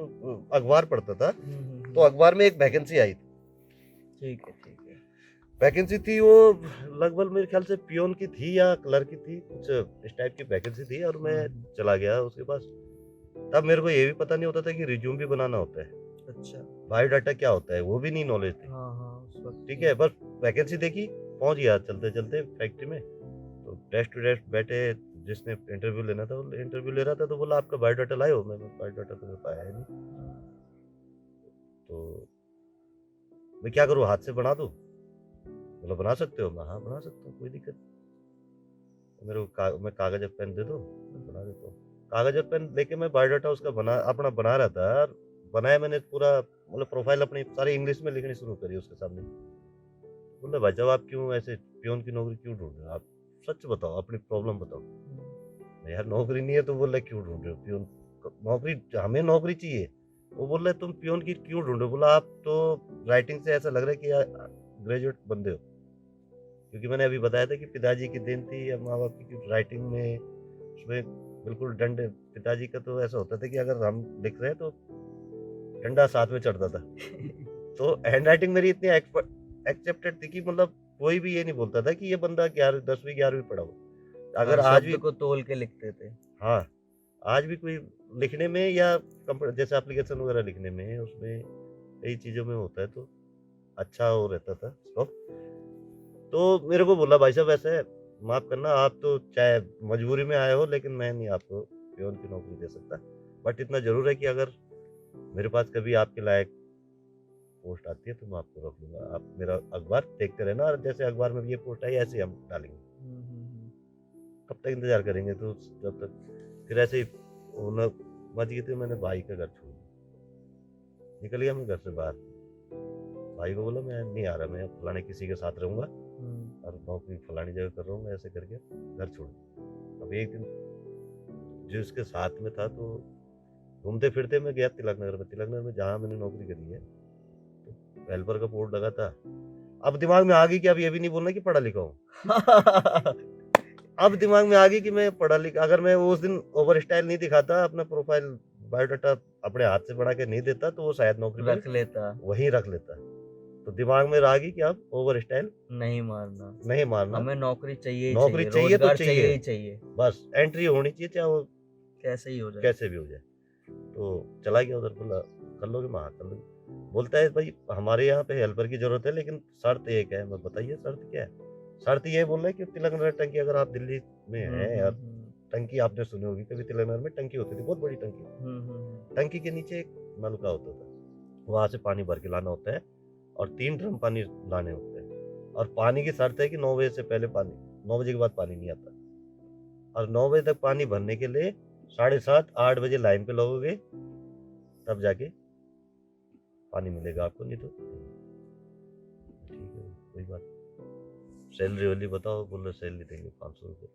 अखबार पढ़ता था, तो अखबार में एक वैकेंसी आई थी। ठीक है ठीक है। वैकेंसी थी वो लगभग मेरे ख्याल से पियोन की थी या क्लर्क की थी, कुछ इस टाइप की वैकेंसी थी। और मैं चला गया उसके पास। तब मेरे को ये भी पता नहीं होता था कि रिज्यूम भी बनाना होता है, अच्छा। बायोडाटा क्या होता है वो भी नहीं नॉलेज थी। हाँ हाँ उस वक्त ठीक है, बस वैकेंसी देखी, पहुंच गया चलते चलते फैक्ट्री में। तो डेस्क टू डेस्क बैठे, जिसने इंटरव्यू लेना था वो इंटरव्यू ले रहा था, तो बोला आपका बायोडाटा लाए हो? मैंने बायोडाटा तो पाया है नहीं। तो मैं क्या करूँ, हाथ से बना दूँ? बोला बना सकते हो? मैं हाँ बना सकता हूँ, कोई दिक्कत नहीं। मेरे को मैं कागज और पेन दे दो, मैं बना देता हूँ। कागज और पेन लेके मैं बायोडाटा उसका अपना बना रहा था। और बनाया मैंने पूरा, मतलब प्रोफाइल अपनी सारी इंग्लिश में लिखनी शुरू करी उसके सामने। बोले भाई साहब आप क्यों ऐसे पियोन की नौकरी क्यों ढूंढ रहे हो? आप सच बताओ, अपनी प्रॉब्लम बताओ। यार नौकरी नहीं है तो बोल रहे क्यों ढूंढ रहे हो पियोन नौकरी? हमें नौकरी चाहिए। वो बोल रहे तुम पियोन की क्यों ढूंढ रहे हो? बोला आप तो राइटिंग से ऐसा लग रहा है कि ग्रेजुएट बंदे हो। क्योंकि मैंने अभी बताया था कि पिताजी की देन थी या माँ बाप की राइटिंग में, उसमें बिल्कुल डंडे। पिताजी का तो ऐसा होता था कि अगर हम लिख रहे हैं तो डंडा साथ में चढ़ता था। तो हैंड राइटिंग मेरी इतनी एक्सेप्टेड थी कि मतलब कोई भी ये नहीं बोलता था कि ये बंदा 10वीं 11वीं पढ़ा हो। अगर आज भी को तोल के लिखते थे। हाँ, आज भी कोई लिखने में या जैसे एप्लीकेशन वगैरह लिखने में, उसमें कई चीज़ों में होता है तो अच्छा वो रहता था स्टॉक। तो मेरे को बोला भाई साहब ऐसा है, माफ़ करना आप तो चाहे मजबूरी में आए हो, लेकिन मैं नहीं आपको पियोन की नौकरी दे सकता। बट इतना ज़रूर है कि अगर मेरे पास कभी आपके लायक पोस्ट आती है तो मैं आपको रख लूँगा। आप मेरा अखबार देखते रहना, और जैसे अखबार में ये पोस्ट आई ऐसे ही हम डालेंगे। कब तक इंतज़ार करेंगे? तो जब तक फिर ऐसे ही होना मच गई थी, मैंने भाई का घर छोड़ दिया। निकल गया मैं घर से बाहर। भाई को बोला मैं नहीं आ रहा, मैं फलाने किसी के साथ रहूँगा और नौकरी फलानी जगह कर रहा हूँ, मैं ऐसे करके घर छोड़ दिया। अब एक दिन जो इसके साथ में था, तो घूमते फिरते मैं गया तिलक नगर में। तिलक नगर में जहाँ मैंने नौकरी करी है, तो हेल्पर का बोर्ड लगा था। अब दिमाग में आ गई कि अब ये भी नहीं बोलना कि पढ़ा लिखा हूँ। अब दिमाग में आ गई कि मैं पढ़ा लिखा, अगर मैं उस दिन ओवर स्टाइल नहीं दिखाता, अपना प्रोफाइल बायोडाटा अपने हाथ से बना के नहीं देता, तो वो शायद नौकरी रख लेता, वहीं रख लेता। तो दिमाग में आ गई कि अब ओवर स्टाइल नहीं मारना, नहीं मारना, हमें नौकरी चाहिए ही नौकरी चाहिए, चाहिए तो रोजगार चाहिए चाहिए ही चाहिए, बस एंट्री होनी चाहिए, चाहे वो कैसे ही हो जाए। कैसे भी हो जाए। तो चला गया उधर, बोला कर लोगे? मैं हाँ कर लूँगा। बोलता है भाई हमारे यहाँ पे हेल्पर की जरूरत है, लेकिन शर्त एक है। मैं बताइए शर्त क्या है? शर्त ये बोल रहा है कि तिलक नगर टंकी, अगर आप दिल्ली में हैं यार, टंकी आपने सुनी होगी कभी, तिलक नगर में टंकी होती थी, बहुत बड़ी टंकी। टंकी के नीचे एक नलका होता था, वहां से पानी भर के लाना होता है, और 3 ड्रम पानी लाने होते हैं। और पानी की शर्त है कि 9 बजे से पहले 9 बजे के बाद पानी नहीं आता। और 9 बजे तक पानी भरने के लिए 7:30 8 बजे लाइन पे लगोगे, तब जाके पानी मिलेगा आपको, नहीं तो ठीक है कोई बात। सैलरी वाली बताओ? बोल रहे सैलरी देंगे 500 रुपये।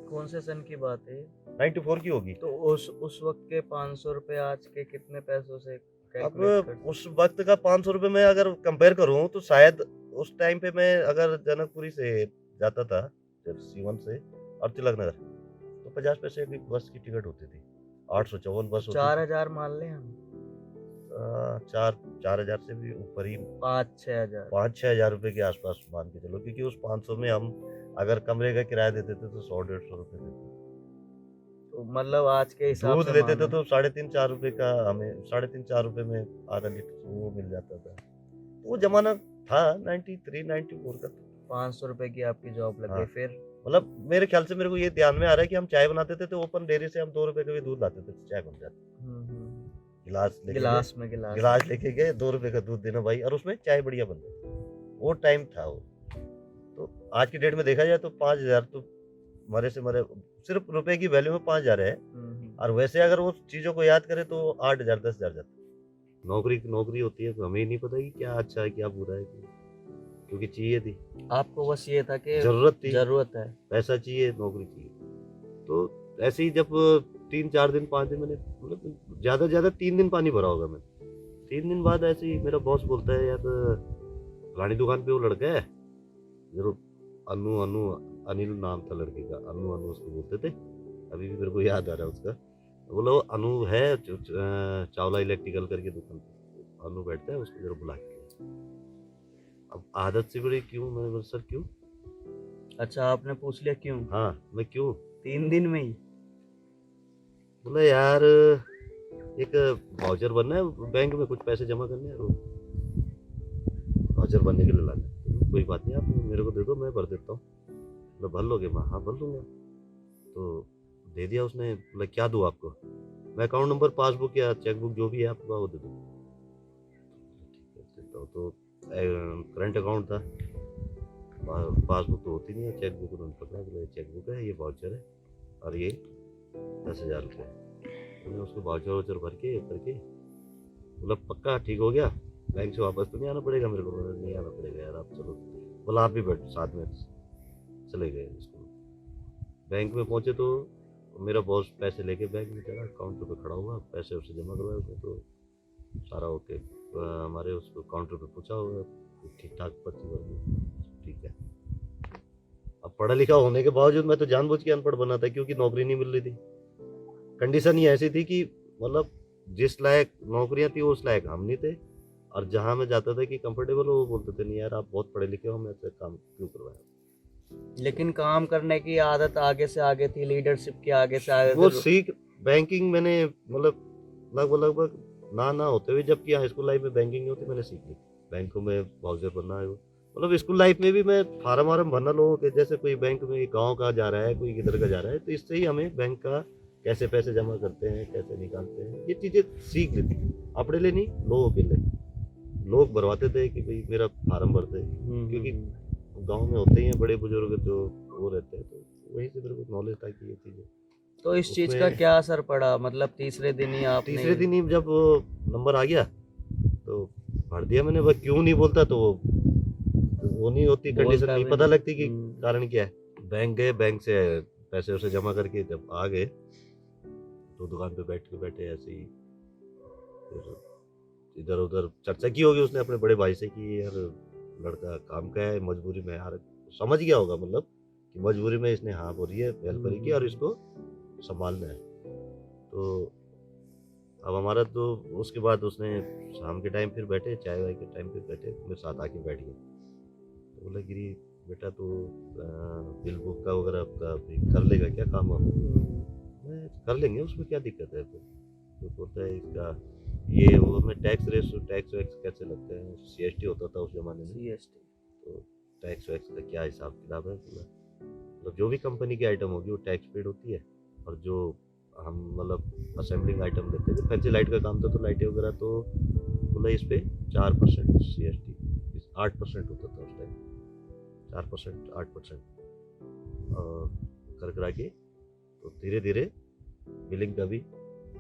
कौन से सन की बात है? 94 की होगी। तो उस वक्त के 500 रुपए आज के कितने पैसों से अब उस वक्त का 500 रुपये में अगर कंपेयर करूं, तो शायद उस टाइम पे मैं अगर जनकपुरी से जाता था, C1 से, और तिलक नगर, तो 50 पैसे की बस की टिकट होती थी। 854 बस होती थी। 4000 मान लें हम। 4,000 से भी ऊपर ही, 5-6 हजार, 5-6 हजार रुपये के आसपास मान के चलो, क्योंकि उस 500 में हम अगर कमरे का किराया देते थे तो 100-150 रुपये देते। तो मतलब आज के हिसाब दूध से लेते थे मानो तो 3.5-4 रुपये का, हमें 3.5-4 रुपये में आधा लीटर वो मिल जाता था। तो वो जमाना था 93-94 का। 500 रुपए की आपकी जॉब लगे। हाँ। फिर मतलब मेरे ख्याल से मेरे को ये ध्यान में आ रहा है कि हम चाय बनाते थे तो ओपन डेयरी से हम 2 रुपए का भी दूध लाते थे, चाय बन जाती। गिलास लेके गिलास में गिलास लेके गए, 2 रुपए का दूध देना भाई, और उसमें चाय बढ़िया बन जाती। वो टाइम था वो। तो आज की डेट में देखा जाए तो 5,000 तो मरे से मरे, सिर्फ रुपए की वैल्यू में 5,000 है। और वैसे अगर वो चीजों को याद करें तो 8,000 10,000 जाते। नौकरी होती है तो हमें ही नहीं पता कि क्या अच्छा है क्या बुरा है, क्योंकि चाहिए थी, आपको बस ये था कि जरूरत थी, जरूरत है। पैसा चाहिए, नौकरी चाहिए। तो ऐसे ही जब 3-4 दिन 5 दिन मैंने मतलब ज़्यादा से ज़्यादा 3 दिन पानी भरा होगा मैंने। 3 दिन बाद ऐसे ही मेरा बॉस बोलता है, यार फलानी दुकान पे वो लड़का है जरूर, अनु अनु अनिल नाम था लड़के का, अनु अनु उसको बोलते थे, अभी भी मेरे को याद आ रहा है उसका। बोला वो अनु है चावला इलेक्ट्रिकल करके दुकान पे, अनु बैठता है, उसको जरा बुला के। अब आदत से बड़ी क्यों, मैंने बोला सर क्यों? अच्छा, आपने पूछ लिया क्यों? हाँ मैं क्यों? 3 दिन में ही? बोला यार एक वाउचर बनना है बैंक में, कुछ पैसे जमा करने हैं, वाउचर बनने के लिए लाना है। कोई बात नहीं, आप मेरे को दे दो, मैं भर देता हूँ। बोला भर लोगे? मैं हाँ भर लूँगा। तो दे दिया उसने। बोला क्या दूँ आपको? मैं अकाउंट नंबर, पासबुक या चेकबुक जो भी है आपका वो दे दो। देता हूँ। तो करंट अकाउंट था, पासबुक तो होती नहीं है, चेकबुक उन्होंने पकड़ा। बोला ये चेकबुक है, ये वाउचर है, और ये 10,000 रुपये। मैंने उसको वाउचर वाउचर भर के करके, बोला पक्का ठीक हो गया, बैंक से वापस तो नहीं आना पड़ेगा मेरे को? बोला नहीं आना पड़ेगा यार, आप चलो। बोला आप भी बैठो साथ में। चले गए स्कूल। बैंक में पहुंचे तो मेरा बॉस पैसे लेके बैंक में चला, काउंटर पे खड़ा हुआ, पैसे उससे जमा करवाए उसने। तो सारा ओके, हमारे उसको काउंटर पे पूछा हुआ, ठीक ठाक पर्ची भर दी, ठीक है। अब पढ़ा लिखा होने के बावजूद मैं तो जानबूझ के अनपढ़ बना था, क्योंकि नौकरी नहीं मिल रही थी। कंडीशन ही ऐसी थी कि मतलब जिस लायक नौकरियां थी उस लायक हम नहीं थे, और जहां मैं जाता था कि कंफर्टेबल हो, वो बोलते थे नहीं यार आप बहुत पढ़े लिखे हो, मैं ऐसे काम क्यों करवाया। लेकिन काम करने की आदत आगे से आगे थी, लीडरशिप की आगे से आगे वो थी। सीख बैंकिंग मैंने मतलब लगभग ना होते हुए, जबकि हाई स्कूल लाइफ में बैंकिंग नहीं होती, मैंने सीख ली। बैंकों में वाउचर बनना है, मतलब स्कूल लाइफ में भी मैं फार्म वार्म भरना, लोगों के जैसे कोई बैंक में गांव का जा रहा है, कोई किधर का जा रहा है, तो इससे ही हमें बैंक का कैसे पैसे जमा करते हैं, कैसे निकालते हैं, ये चीज़ें सीख ली थी। अपने लिए नहीं, लोगों के लिए। लोग भरवाते थे कि भाई मेरा फार्म भरते, क्योंकि गांव में होते ही हैं बड़े बुजुर्ग जो वो रहते हैं, तो वहीं से मेरे को नॉलेज था कि ये चीज़ें। तो इस चीज का उसमें क्या असर पड़ा? मतलब तीसरे दिन ही आपने? तीसरे दिन ही जब वो नंबर आ गया तो भर दिया मैंने। वह क्यों नहीं बोलता, तो वो नहीं होती कंडीशन, नहीं पता लगती कि कारण क्या है। बैंक गए, बैंक से पैसे उसे जमा करके जब आ गए तो दुकान पे बैठे ऐसे ही फिर इधर उधर चर्चा की होगी उसने अपने बड़े भाई से कि यार लड़का काम का है, मजबूरी में यार, समझ गया होगा मतलब कि मजबूरी में इसने हाँ बोली है, हेल्प की, और इसको संभालना है। तो अब हमारा तो उसके बाद उसने शाम के टाइम फिर बैठे, चाय वाय के टाइम पे बैठे, मेरे साथ आके बैठ गए। तो बोला गिरी बेटा तो बिल बुक का वगैरह आपका कर लेगा क्या काम? आप मैं कर लेंगे, उसमें क्या दिक्कत है? तो बोलता है इसका ये वो में टैक्स रेशो, टैक्स वैक्स कैसे लगते हैं, CST होता था उस जमाने में, CST, तो टैक्स वैक्स का क्या हिसाब किताब है पूरा। मतलब जो भी कंपनी की आइटम होगी वो टैक्स पेड होती है, और जो हम मतलब असेंबलिंग आइटम लेते हैं, फैंसी लाइट का काम था तो लाइटें वगैरह, तो बोला इस पे 4% CST, 8% होता था उस टाइम, 4% 8% कर करा के। तो धीरे धीरे बिलिंग का भी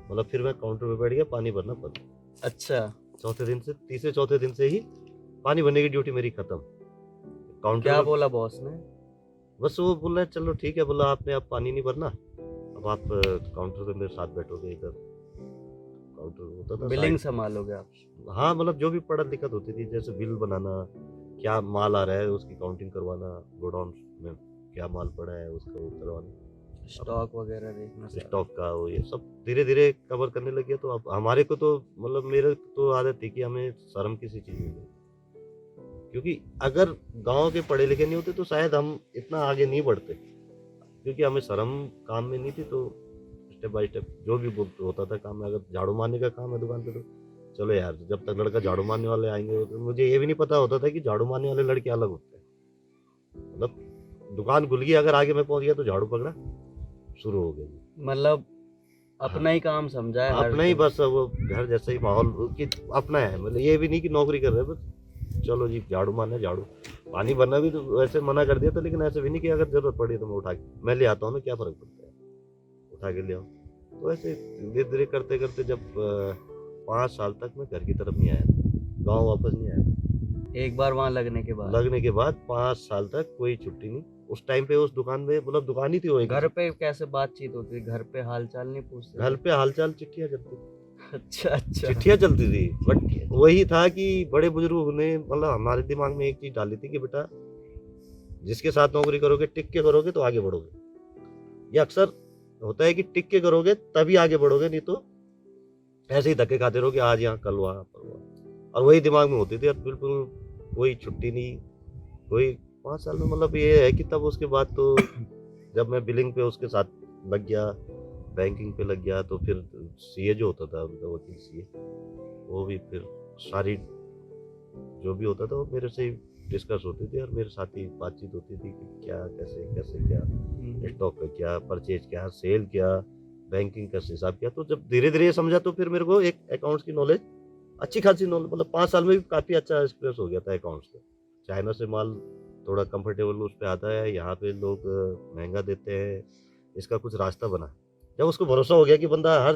मतलब, फिर मैं काउंटर पे बैठ गया, पानी भरना बंद। अच्छा, चौथे दिन से, तीसरे चौथे दिन से ही पानी भरने की ड्यूटी मेरी खत्म। काउंटर क्या बोला बॉस ने? बस वो बोला चलो ठीक है, बोला आपने अब पानी नहीं भरना, अब आप काउंटर पे मेरे साथ बैठोगे, इधर काउंटर होता था, बिलिंग संभालोगे आप? हाँ मतलब जो भी पढ़ा दिक्कत होती थी, जैसे बिल बनाना, क्या माल आ रहा है उसकी काउंटिंग करवाना, गोडाउन में क्या माल पड़ा है उसका वो करवाना, स्टॉक वगैरह देखना, स्टॉक का वो ये सब धीरे धीरे कवर करने लगे। तो अब हमारे को तो मतलब मेरे तो आदत थी कि हमें शर्म किसी चीज़ में नहीं, क्योंकि अगर गांव के पढ़े लिखे नहीं होते तो शायद हम इतना आगे नहीं बढ़ते, क्योंकि हमें शर्म काम में नहीं थी। तो स्टेप बाय स्टेप जो भी होता था काम में, अगर झाड़ू मारने का काम है दुकान पे तो चलो यार, जब तक लड़का झाड़ू मारने वाले आएंगे, तो मुझे ये भी नहीं पता होता था कि झाड़ू मारने वाले लड़के अलग होते हैं। मतलब दुकान खुल गई, अगर आगे मैं पहुंच गया तो झाड़ू पकड़ा, शुरू हो गई। मतलब अपना ही काम समझा है, अपना ही, बस वो घर जैसा ही माहौल कि अपना है, मतलब ये भी नहीं कि नौकरी कर रहे हैं, बस चलो जी झाड़ू मारना, झाड़ू पानी भरना भी तो वैसे मना कर दिया था, लेकिन ऐसे भी नहीं कि अगर जरूरत पड़ी तो मैं उठा के मैं ले आता हूँ ना, क्या फर्क पड़ता है, उठा के ले आऊँ। तो ऐसे धीरे धीरे करते करते जब 5 साल तक मैं घर की तरफ नहीं आया, गाँव वापस नहीं आया। एक बार वहां लगने के बाद 5 साल तक कोई छुट्टी नहीं। उस टाइम पे उस दुकान में मतलब दुकान ही थी वो एक। घर पे कैसे बातचीत होती, घर पे हालचाल नहीं पूछते घर थे? पे हालचाल चिट्ठियां चलती थी। अच्छा अच्छा। चिट्ठियां चलती थी, बट वही था कि बड़े बुजुर्गों ने मतलब हमारे दिमाग में एक चीज डाली थी कि बेटा जिसके साथ नौकरी करोगे टिक के करोगे तो आगे बढ़ोगे। ये अक्सर होता है कि टिक के करोगे तभी आगे बढ़ोगे, नहीं तो ऐसे ही धक्के खाते रहोगे, आज यहाँ कल वहाँ पर वहाँ। और वही दिमाग में होती थी, और बिल्कुल कोई छुट्टी नहीं, कोई 5 साल में मतलब ये है कि तब उसके बाद तो जब मैं बिलिंग पे उसके साथ लग गया, बैंकिंग पे लग गया, तो फिर सीए जो होता था उनका वकील सीए, वो भी फिर सारी जो भी होता था वो मेरे से ही डिस्कस होती थी और मेरे साथ ही बातचीत होती थी कि क्या कैसे कैसे क्या स्टॉक का क्या, परचेज क्या, सेल क्या, बैंकिंग का हिसाब क्या। तो जब धीरे धीरे ये समझा तो फिर मेरे को एक अकाउंट्स की नॉलेज अच्छी खासी नॉलेज, मतलब 5 साल में भी काफ़ी अच्छा एक्सपीरियंस हो गया था अकाउंट्स का। चाइना से माल थोड़ा कंफर्टेबल उस पे आता है, यहाँ पे लोग महंगा देते हैं, इसका कुछ रास्ता बना। जब उसको भरोसा हो गया कि बंदा हर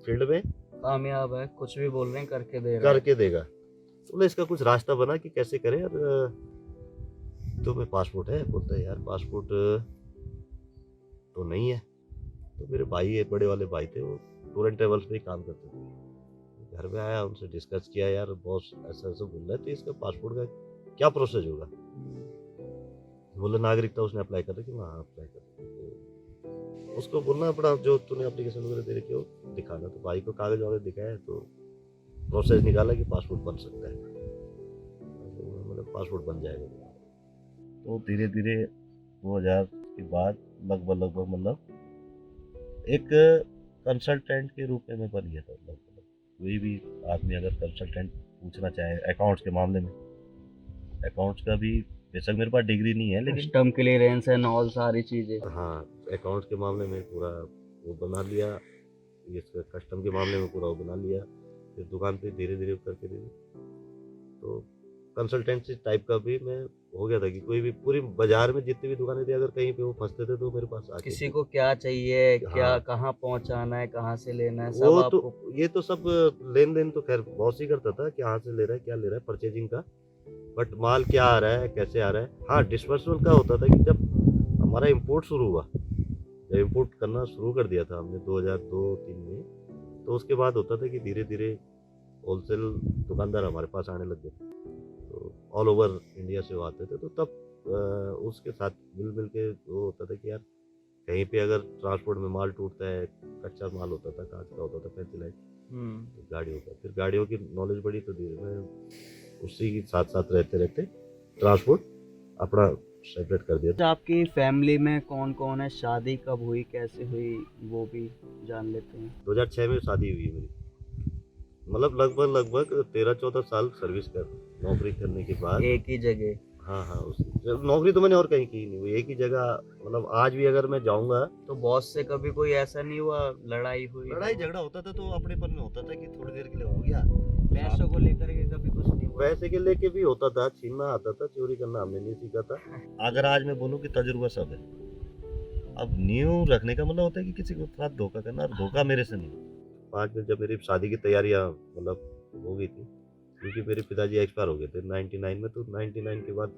फील्ड में कामयाब है, कुछ भी बोल रहे हैं करके दे रहे हैं। करके देगा, तो बोले इसका कुछ रास्ता बना कि कैसे करें। और तुम्हें पासपोर्ट है? बोलता है यार पासपोर्ट तो नहीं है। तो मेरे भाई एक बड़े वाले भाई थे, वो टूर एंड ट्रेवल्स में ही काम करते थे। घर में आया, उनसे डिस्कस किया, यार बॉस ऐसा ऐसा बोल रहा है, तो इसका पासपोर्ट का क्या प्रोसेस होगा? बोले नागरिकता उसने अप्लाई कर रखी। हाँ अप्लाई कर रखी। उसको बोलना अपना जो तूने एप्लीकेशन वगैरह दे रखी हो दिखाना। तो भाई को कागज वगैरह दिखाया तो प्रोसेस निकाला कि पासपोर्ट बन सकता है, मतलब पासपोर्ट बन जाएगा। तो धीरे धीरे 2000 के बाद लगभग मतलब एक कंसल्टेंट के रूप में मैं बन गया था। लगभग कोई भी आदमी अगर कंसल्टेंट पूछना चाहे अकाउंट्स के मामले में, अकाउंट्स का भी बेशक मेरे पास डिग्री नहीं है लेकिन कस्टम क्लियरेंस एंड ऑल सारी चीजें। हाँ अकाउंट्स के मामले में पूरा वो बना लिया, इसका कस्टम के मामले में पूरा वो बना लिया। फिर दुकान पे धीरे धीरे करके तो कंसल्टेंसी टाइप का भी मैं हो गया था कि कोई भी पूरी बाजार में जितनी भी दुकानें थी अगर कहीं पे वो फंसते थे तो मेरे पास आके किसी को क्या चाहिए, क्या हाँ। कहाँ पहुंचाना है, कहाँ से लेना है, सब वो आपको। तो ये तो सब लेन देन तो खैर बॉस ही करता था कि कहाँ से ले रहा है क्या ले रहा है, परचेजिंग का। बट माल क्या आ रहा है कैसे आ रहा है। हाँ डिस्बर्समेंट का होता था कि जब हमारा इम्पोर्ट शुरू हुआ, जब इम्पोर्ट करना शुरू कर दिया था हमने 2002-03 में, तो उसके बाद होता था कि धीरे धीरे होलसेल दुकानदार हमारे पास आने लग गए, तो ऑल ओवर इंडिया से वो आते थे। तो तब उसके साथ मिल के वो होता था कि यार कहीं पे अगर ट्रांसपोर्ट में माल टूटता है, कच्चा माल होता था, कांच का होता था, फैंसिलाइट, तो गाड़ियों का, फिर गाड़ियों की नॉलेज बढ़ी तो धीरे में उसी के साथ साथ रहते रहते ट्रांसपोर्ट अपना सेपरेट कर दिया। अच्छा, आपकी फैमिली में कौन कौन है, शादी कब हुई, कैसे हुई, वो भी जान लेते हैं। 2006 में शादी हुई है मेरी, मतलब लगभग 13-14 साल सर्विस कर नौकरी करने के बाद। एक ही जगह। हाँ हाँ उस नौकरी तो मैंने और कहीं की नहीं हुई, एक ही जगह। मतलब आज भी अगर मैं जाऊंगा तो बॉस से कभी कोई ऐसा नहीं हुआ लड़ाई हुई? लड़ाई झगड़ा होता था तो अपनेपन में होता था कि थोड़ी देर के लिए हो गया। पैसों को लेकर के कभी कुछ नहीं हुआ? पैसे के लेके भी होता था, छीनना आता था, चोरी करना हमने नहीं सीखा था। अगर आज मैं बोलूँ कि तजुर्बा सब है, अब न्यू रखने का मतलब होता है कि किसी के साथ धोखा करना, और धोखा मेरे से नहीं। 5 दिन जब मेरी शादी की तैयारियां मतलब हो गई थी, क्योंकि मेरे पिताजी एक्सपायर हो गए थे 99 में, तो 99 के बाद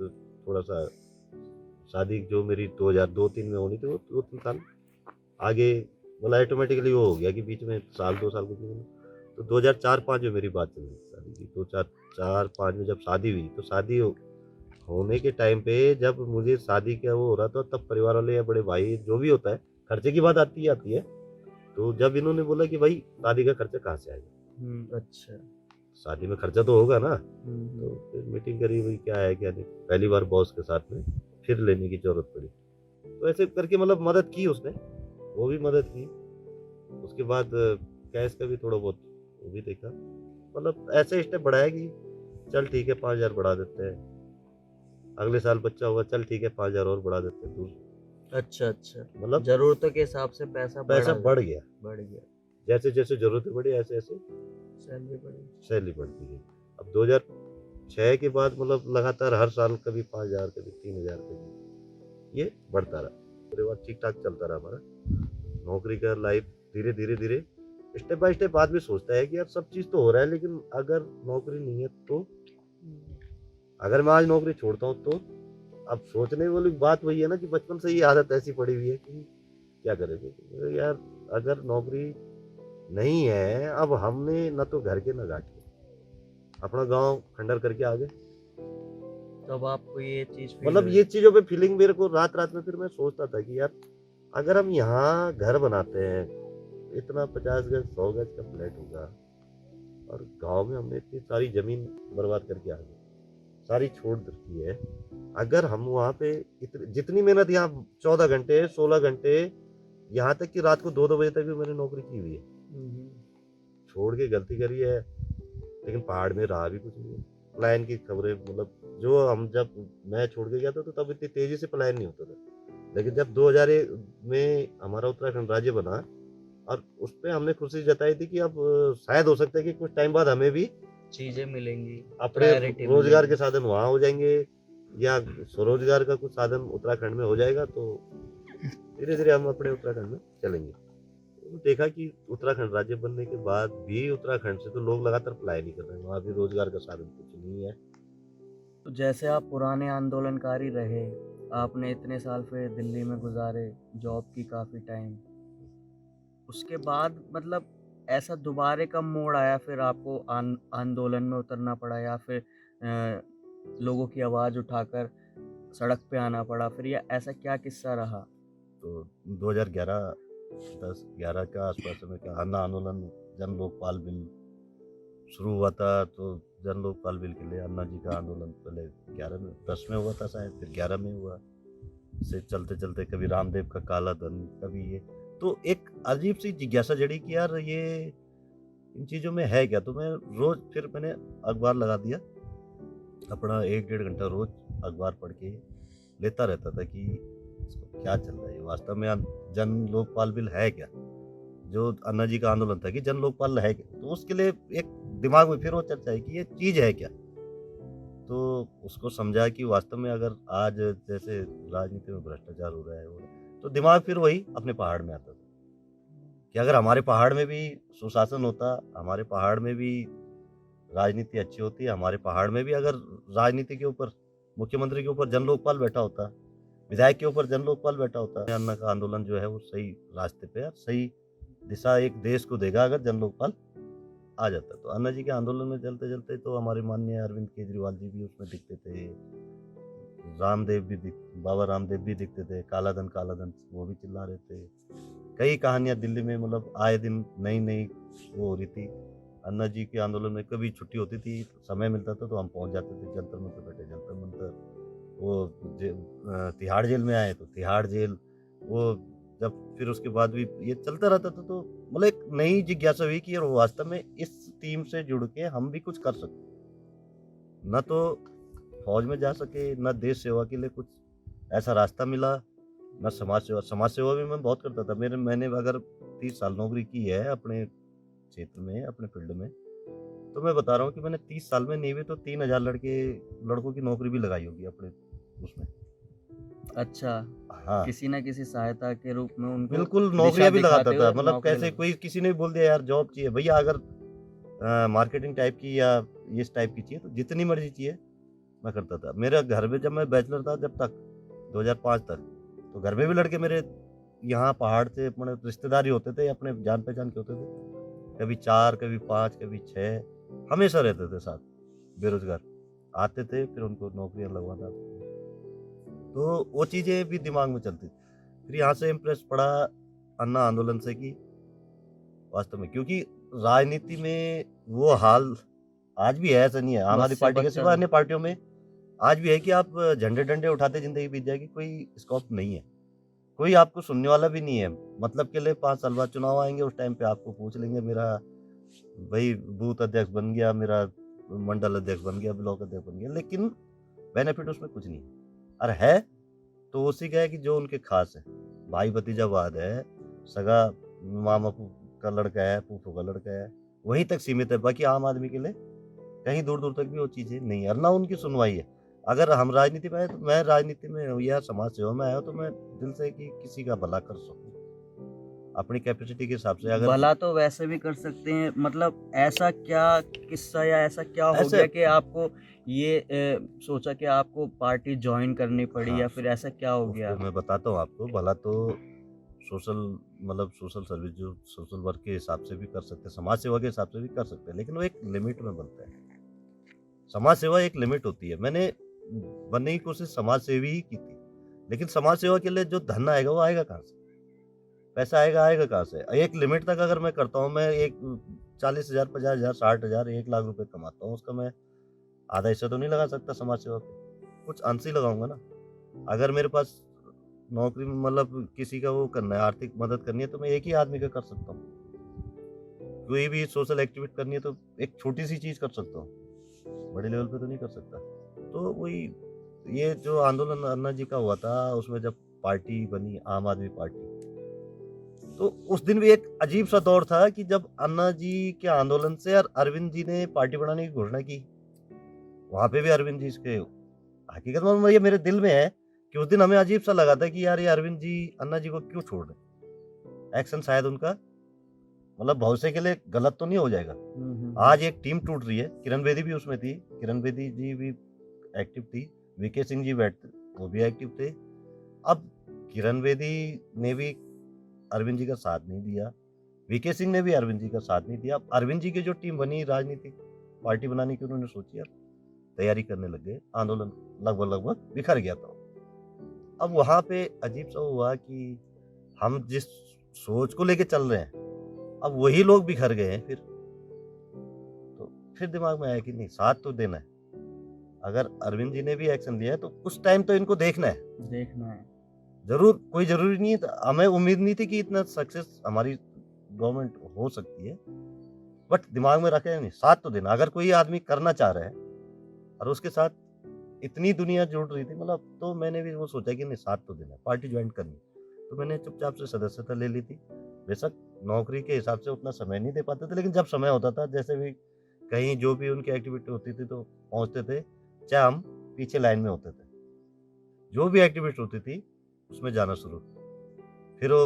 थोड़ा सा शादी जो मेरी 2002-03 में होनी थी वो 2-3 साल आगे मतलब ऑटोमेटिकली वो हो गया कि बीच में साल 2 साल कुछ नहीं बना। तो 2004-05 में मेरी बात चल रही शादी की। 2004-05 में जब शादी हुई, तो शादी होने के टाइम पे जब मुझे शादी का वो हो रहा था, तब परिवार वाले या बड़े भाई जो भी होता है, खर्चे की बात आती है। तो जब इन्होंने बोला कि भाई शादी का खर्चा कहाँ से आएगा, अच्छा। शादी में खर्चा तो होगा ना। तो फिर मीटिंग करी हुई क्या है क्या नहीं, पहली बार बॉस के साथ में फिर लेने की जरूरत पड़ी। तो ऐसे करके मतलब मदद की उसने, वो भी मदद की। उसके बाद कैश का भी थोड़ा बहुत वो भी देखा, मतलब ऐसे स्टेप बढ़ाया कि चल ठीक है 5,000 बढ़ा देते हैं, अगले साल बच्चा होगा, चल ठीक है 5,000 और बढ़ा देते हैं। अच्छा अच्छा, मतलब जरूरतों के हिसाब से पैसा बढ़ गया, बढ़ गया। जैसे जैसे जरूरतें बढ़ी ऐसे ऐसे सैलरी बढ़ी। सैलरी बढ़ती गई। अब 2006 के बाद मतलब लगातार हर साल कभी 5,000 कभी 3,000 कभी ये बढ़ता रहा। पूरे बार ठीक ठाक चलता रहा हमारा नौकरी का लाइफ। धीरे धीरे स्टेप बाय स्टेप आदमी सोचता है कि यार सब चीज़ तो हो रहा है, लेकिन अगर नौकरी नहीं है तो अगर मैं आज नौकरी छोड़ता हूँ तो अब सोचने वाली बात वही है ना कि बचपन से ही आदत ऐसी पड़ी हुई है कि क्या करेंगे तो यार, अगर नौकरी नहीं है, अब हमने न तो घर के न घाट के, अपना गांव खंडर करके आ गए। तब आपको ये चीज फील मतलब हुई? ये चीजों पे फीलिंग मेरे को रात रात में फिर मैं सोचता था कि यार, अगर हम यहाँ घर बनाते हैं, इतना 50 गज 100 गज का फ्लैट होगा, और गांव में हमने इतनी सारी जमीन बर्बाद करके आ गए, सारी छोड़ रखी है। अगर हम वहाँ पे जितनी मेहनत यहाँ 14 घंटे 16 घंटे, यहाँ तक कि रात को 2-2 बजे तक भी मैंने नौकरी की हुई है, छोड़ के गलती करी है, लेकिन पहाड़ में रहा भी कुछ नहीं है। पलायन की खबरें, मतलब जो हम जब मैं छोड़ के गया था तो तब इतनी तेजी से पलायन नहीं होता था, लेकिन जब 2000 में हमारा उत्तराखंड राज्य बना और उस पर हमने खुशी जताई थी कि अब शायद हो सकता है कि कुछ टाइम बाद हमें भी चीजें मिलेंगी, अपने प्रायोरिटी रोजगार के मिलेगी। साधन वहाँ हो जाएंगे, या स्वरोजगार का कुछ साधन उत्तराखंड में हो जाएगा, तो धीरे धीरे हम अपने उत्तराखंड में चलेंगे। तो देखा कि उत्तराखंड राज्य बनने के बाद भी उत्तराखंड से तो लोग लगातार पलायन ही कर रहे हैं, वहाँ भी रोजगार का साधन कुछ नहीं है। तो जैसे आप पुराने आंदोलनकारी रहे, आपने इतने साल फिर दिल्ली में गुजारे, जॉब की काफ़ी टाइम, उसके बाद मतलब ऐसा दोबारे कब मोड़ आया फिर आपको आंदोलन में उतरना पड़ा, या फिर लोगों की आवाज़ उठाकर सड़क पे आना पड़ा, फिर ये ऐसा क्या किस्सा रहा? तो 2011 10-11 के आसपास में क्या अन्ना आंदोलन, जन लोकपाल बिल शुरू हुआ था। तो जन लोकपाल बिल के लिए अन्ना जी का आंदोलन पहले 10 में हुआ था शायद, फिर 11 में हुआ, से चलते चलते कभी रामदेव का काला धन, कभी ये, तो एक अजीब सी जिज्ञासा जड़ी कि यार ये इन चीज़ों में है क्या। तो मैं रोज़ फिर मैंने अखबार लगा दिया, अपना 1-1.5 घंटा रोज़ अखबार पढ़ के लेता रहता था कि इसको क्या चल रहा है, ये वास्तव में जन लोकपाल बिल है क्या, जो अन्ना जी का आंदोलन था कि जन लोकपाल है क्या। तो उसके लिए एक दिमाग में फिर वो चर्चा है कि ये चीज़ है क्या। तो उसको समझा कि वास्तव में अगर आज जैसे राजनीति में भ्रष्टाचार हो रहा है, तो दिमाग फिर वही अपने पहाड़ में आता था कि अगर हमारे पहाड़ में भी सुशासन होता, हमारे पहाड़ में भी राजनीति अच्छी होती, हमारे पहाड़ में भी अगर राजनीति के ऊपर, मुख्यमंत्री के ऊपर जन लोकपाल बैठा होता, विधायक के ऊपर जन लोकपाल बैठा होता, अन्ना का आंदोलन जो है वो सही रास्ते पे है, सही दिशा एक देश को देगा अगर जन लोकपाल आ जाता। तो अन्ना जी के आंदोलन में चलते-चलते तो हमारे माननीय अरविंद केजरीवाल जी भी उसमें दिखते थे, बाबा रामदेव भी दिखते थे, काला धन वो भी चिल्ला रहे थे। कई कहानियाँ दिल्ली में, मतलब आए दिन नई-नई वो हो रही थी। अन्ना जी के आंदोलन में कभी छुट्टी होती थी, समय मिलता था तो हम पहुँच जाते थे, जंतर मंतर बैठे जंतर मंतर। वो तिहाड़ जेल में आए तो तिहाड़ जेल, वो जब फिर उसके बाद भी ये चलता रहता था। तो मतलब एक नई जिज्ञासा हुई कि यार वास्तव में इस टीम से जुड़ के हम भी कुछ कर सकते, न तो फौज में जा सके, न देश सेवा के लिए कुछ ऐसा रास्ता मिला, न समाज सेवा भी मैं बहुत करता था। मैंने अगर 30 साल नौकरी की है अपने क्षेत्र में, अपने फील्ड में, तो मैं बता रहा हूँ कि मैंने 30 साल में नहीं भी तो 3000 लड़कों की नौकरी भी लगाई होगी अपने उसमें। अच्छा, हाँ, किसी न किसी सहायता के रूप में उनको बिल्कुल दिशा नौकरियाँ भी लगाता दिखाते था। हुए मतलब नौकरी कैसे कोई किसी ने बोल दिया यार जॉब चाहिए भैया, अगर मार्केटिंग टाइप की या इस टाइप की चाहिए तो जितनी मर्जी चाहिए मैं करता था। मेरा घर में जब मैं बैचलर था जब तक 2005 तक, तो घर में भी लड़के मेरे यहाँ पहाड़ से अपने रिश्तेदार ही होते थे, अपने जान पहचान के होते थे। कभी 4, कभी 5, कभी 6, हमेशा रहते थे साथ, बेरोजगार आते थे, फिर उनको नौकरियाँ लगवाता था। तो वो चीज़ें भी दिमाग में चलती थी। फिर यहाँ से इम्प्रेस पड़ा अन्ना आंदोलन से कि वास्तव में, क्योंकि राजनीति में वो हाल आज भी है, ऐसा नहीं है। आम बस आदमी से पार्टी के सिवा बदतर। अन्य पार्टियों में आज भी है कि आप झंडे-डंडे उठाते ज़िंदगी बीत जाएगी, कोई स्कोप नहीं है। कोई आपको सुनने वाला भी नहीं है। मतलब के लिए 5 साल बाद चुनाव आएँगे, उस टाइम पे आपको पूछ लेंगे, मेरा भई बूथ अध्यक्ष बन गया, मेरा मंडल अध्यक्ष बन गया, ब्लॉक अध्यक्ष बन गया, लेकिन बेनिफिट उसमें कुछ नहीं है। और है तो उसी का है कि जो उनके खास है, भाई-भतीजावाद है, सगा मामा का लड़का है, फूफू का लड़का है, वहीं तक सीमित है। बाकी आम आदमी के लिए कहीं दूर-दूर तक भी वो चीज़ें नहीं है, और ना उनकी सुनवाई है। अगर हम राजनीति में आए तो मैं राजनीति में हूँ या समाज सेवा में आया हूँ तो मैं दिल से कि किसी का भला कर सकूँ। अपनी कैपेसिटी के हिसाब से। अगर भला तो वैसे भी कर सकते हैं, मतलब ऐसा क्या किस्सा या ऐसा क्या हो ऐसे गया कि आपको ये सोचा कि आपको पार्टी ज्वाइन करनी पड़ी, हाँ, या फिर ऐसा क्या हो गया? उसको मैं बताता हूँ आपको। भला तो सोशल मतलब सोशल सर्विस जो सोशल वर्क के हिसाब से भी कर सकते हैं, समाज सेवा के हिसाब से भी कर सकते हैं, लेकिन वो एक लिमिट में बनता है। समाज सेवा एक लिमिट होती है। मैंने बनने की कोशिश समाज सेवी ही की थी, लेकिन समाज सेवा के लिए जो धन आएगा वो आएगा कहाँ से? पैसा आएगा कहाँ से? एक लिमिट तक अगर मैं करता हूँ, मैं एक 40,000, 50,000, 60,000, 1,00,000 रुपए कमाता हूँ, उसका मैं आधा हिस्सा तो नहीं लगा सकता समाज सेवा पे, कुछ अंश ही लगाऊंगा ना। अगर मेरे पास नौकरी मतलब किसी का वो करना है, आर्थिक मदद करनी है, तो मैं एक ही आदमी का कर सकता हूँ। कोई भी सोशल एक्टिविटी करनी है तो एक छोटी सी चीज़ कर सकता हूँ, बड़े लेवल पे तो नहीं कर सकता। तो वही ये जो आंदोलन अन्ना जी का हुआ था, उसमें जब पार्टी बनी आम आदमी पार्टी, तो उस दिन भी एक अजीब सा दौर था कि जब अन्ना जी के आंदोलन से अरविंद जी ने पार्टी बनाने की घोषणा की, वहाँ पे भी अरविंद जी इसके हकीकत में ये मेरे दिल में है कि उस दिन हमें अजीब सा लगा था कि यार ये अरविंद जी अन्ना जी को क्यों छोड़ रहे? एक्शन शायद उनका मतलब भविष्य के लिए गलत तो नहीं हो जाएगा। आज एक टीम टूट रही है, किरण बेदी भी उसमें थी, किरण बेदी जी भी एक्टिव थी, वीके सिंह जी बैठते वो भी एक्टिव थे। अब किरण बेदी ने भी अरविंद जी का साथ नहीं दिया, वीके सिंह ने भी अरविंद जी का साथ नहीं दिया। अब अरविंद जी की जो टीम बनी राजनीतिक पार्टी बनाने की, उन्होंने सोची अब तैयारी करने लग गए, आंदोलन लगभग बिखर गया था। अब वहाँ पे अजीब सा हुआ कि हम जिस सोच को लेके चल रहे हैं, अब वही लोग बिखर गए हैं। तो फिर दिमाग में आया कि नहीं, साथ तो देना है। अगर अरविंद जी ने भी एक्शन लिया है तो उस टाइम तो इनको देखना है। जरूर कोई जरूरी नहीं है, हमें उम्मीद नहीं थी कि इतना सक्सेस हमारी गवर्नमेंट हो सकती है, बट दिमाग में रखे नहीं, साथ तो देना। अगर कोई आदमी करना चाह रहा है और उसके साथ इतनी दुनिया जुड़ रही थी, मतलब तो मैंने भी वो सोचा कि नहीं, साथ तो देना, पार्टी ज्वाइन करनी। तो मैंने चुपचाप से सदस्यता ले ली थी। बेशक नौकरी के हिसाब से उतना समय नहीं दे पाते थे, लेकिन जब समय होता था, जैसे भी कहीं जो भी उनकी एक्टिविटी होती थी तो पहुंचते थे, चाहे हम पीछे लाइन में होते थे। जो भी एक्टिविटी होती थी उसमें जाना शुरू। फिर वो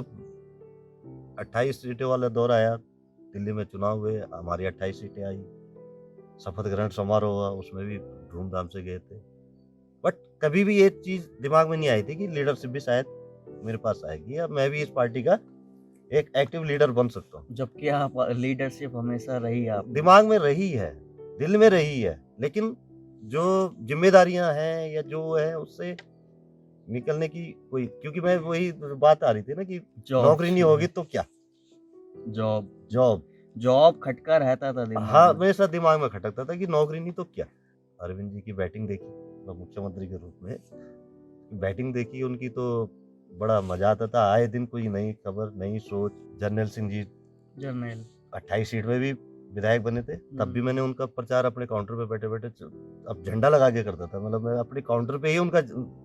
28 सीटें वाला दौर आया, दिल्ली में चुनाव हुए, हमारी 28 सीटें आई, शपथ ग्रहण समारोह हुआ, उसमें भी धूमधाम से गए थे। बट कभी भी ये चीज़ दिमाग में नहीं आई थी कि लीडरशिप भी शायद मेरे पास आएगी या मैं भी इस पार्टी का एक एक्टिव लीडर बन सकता हूँ। जबकि आप लीडरशिप हमेशा रही आप दिमाग में रही है, दिल में रही है, लेकिन जो जिम्मेदारियां हैं या जो है उससे निकलने की कोई, क्योंकि मैं वही बात आ रही थी ना कि नौकरी नहीं होगी तो क्या, जॉब जॉब। जॉब खटका रहता था दिमाग हाँ, में। मेरे साथ दिमाग में खटकता था कि नौकरी नहीं तो क्या। अरविंद जी की बैटिंग देखी, मैं मुख्यमंत्री के रूप में बैटिंग देखी उनकी, तो बड़ा मजा आता था। आए दिन कोई नई खबर, नई सोच। जर्नैल सिंह जी जर्नैल 28 सीट में भी विधायक बने थे, तब भी मैंने उनका प्रचार अपने काउंटर पे बैठे बैठे अब झंडा लगा के करता था। मतलब मैं अपने काउंटर पे ही उनका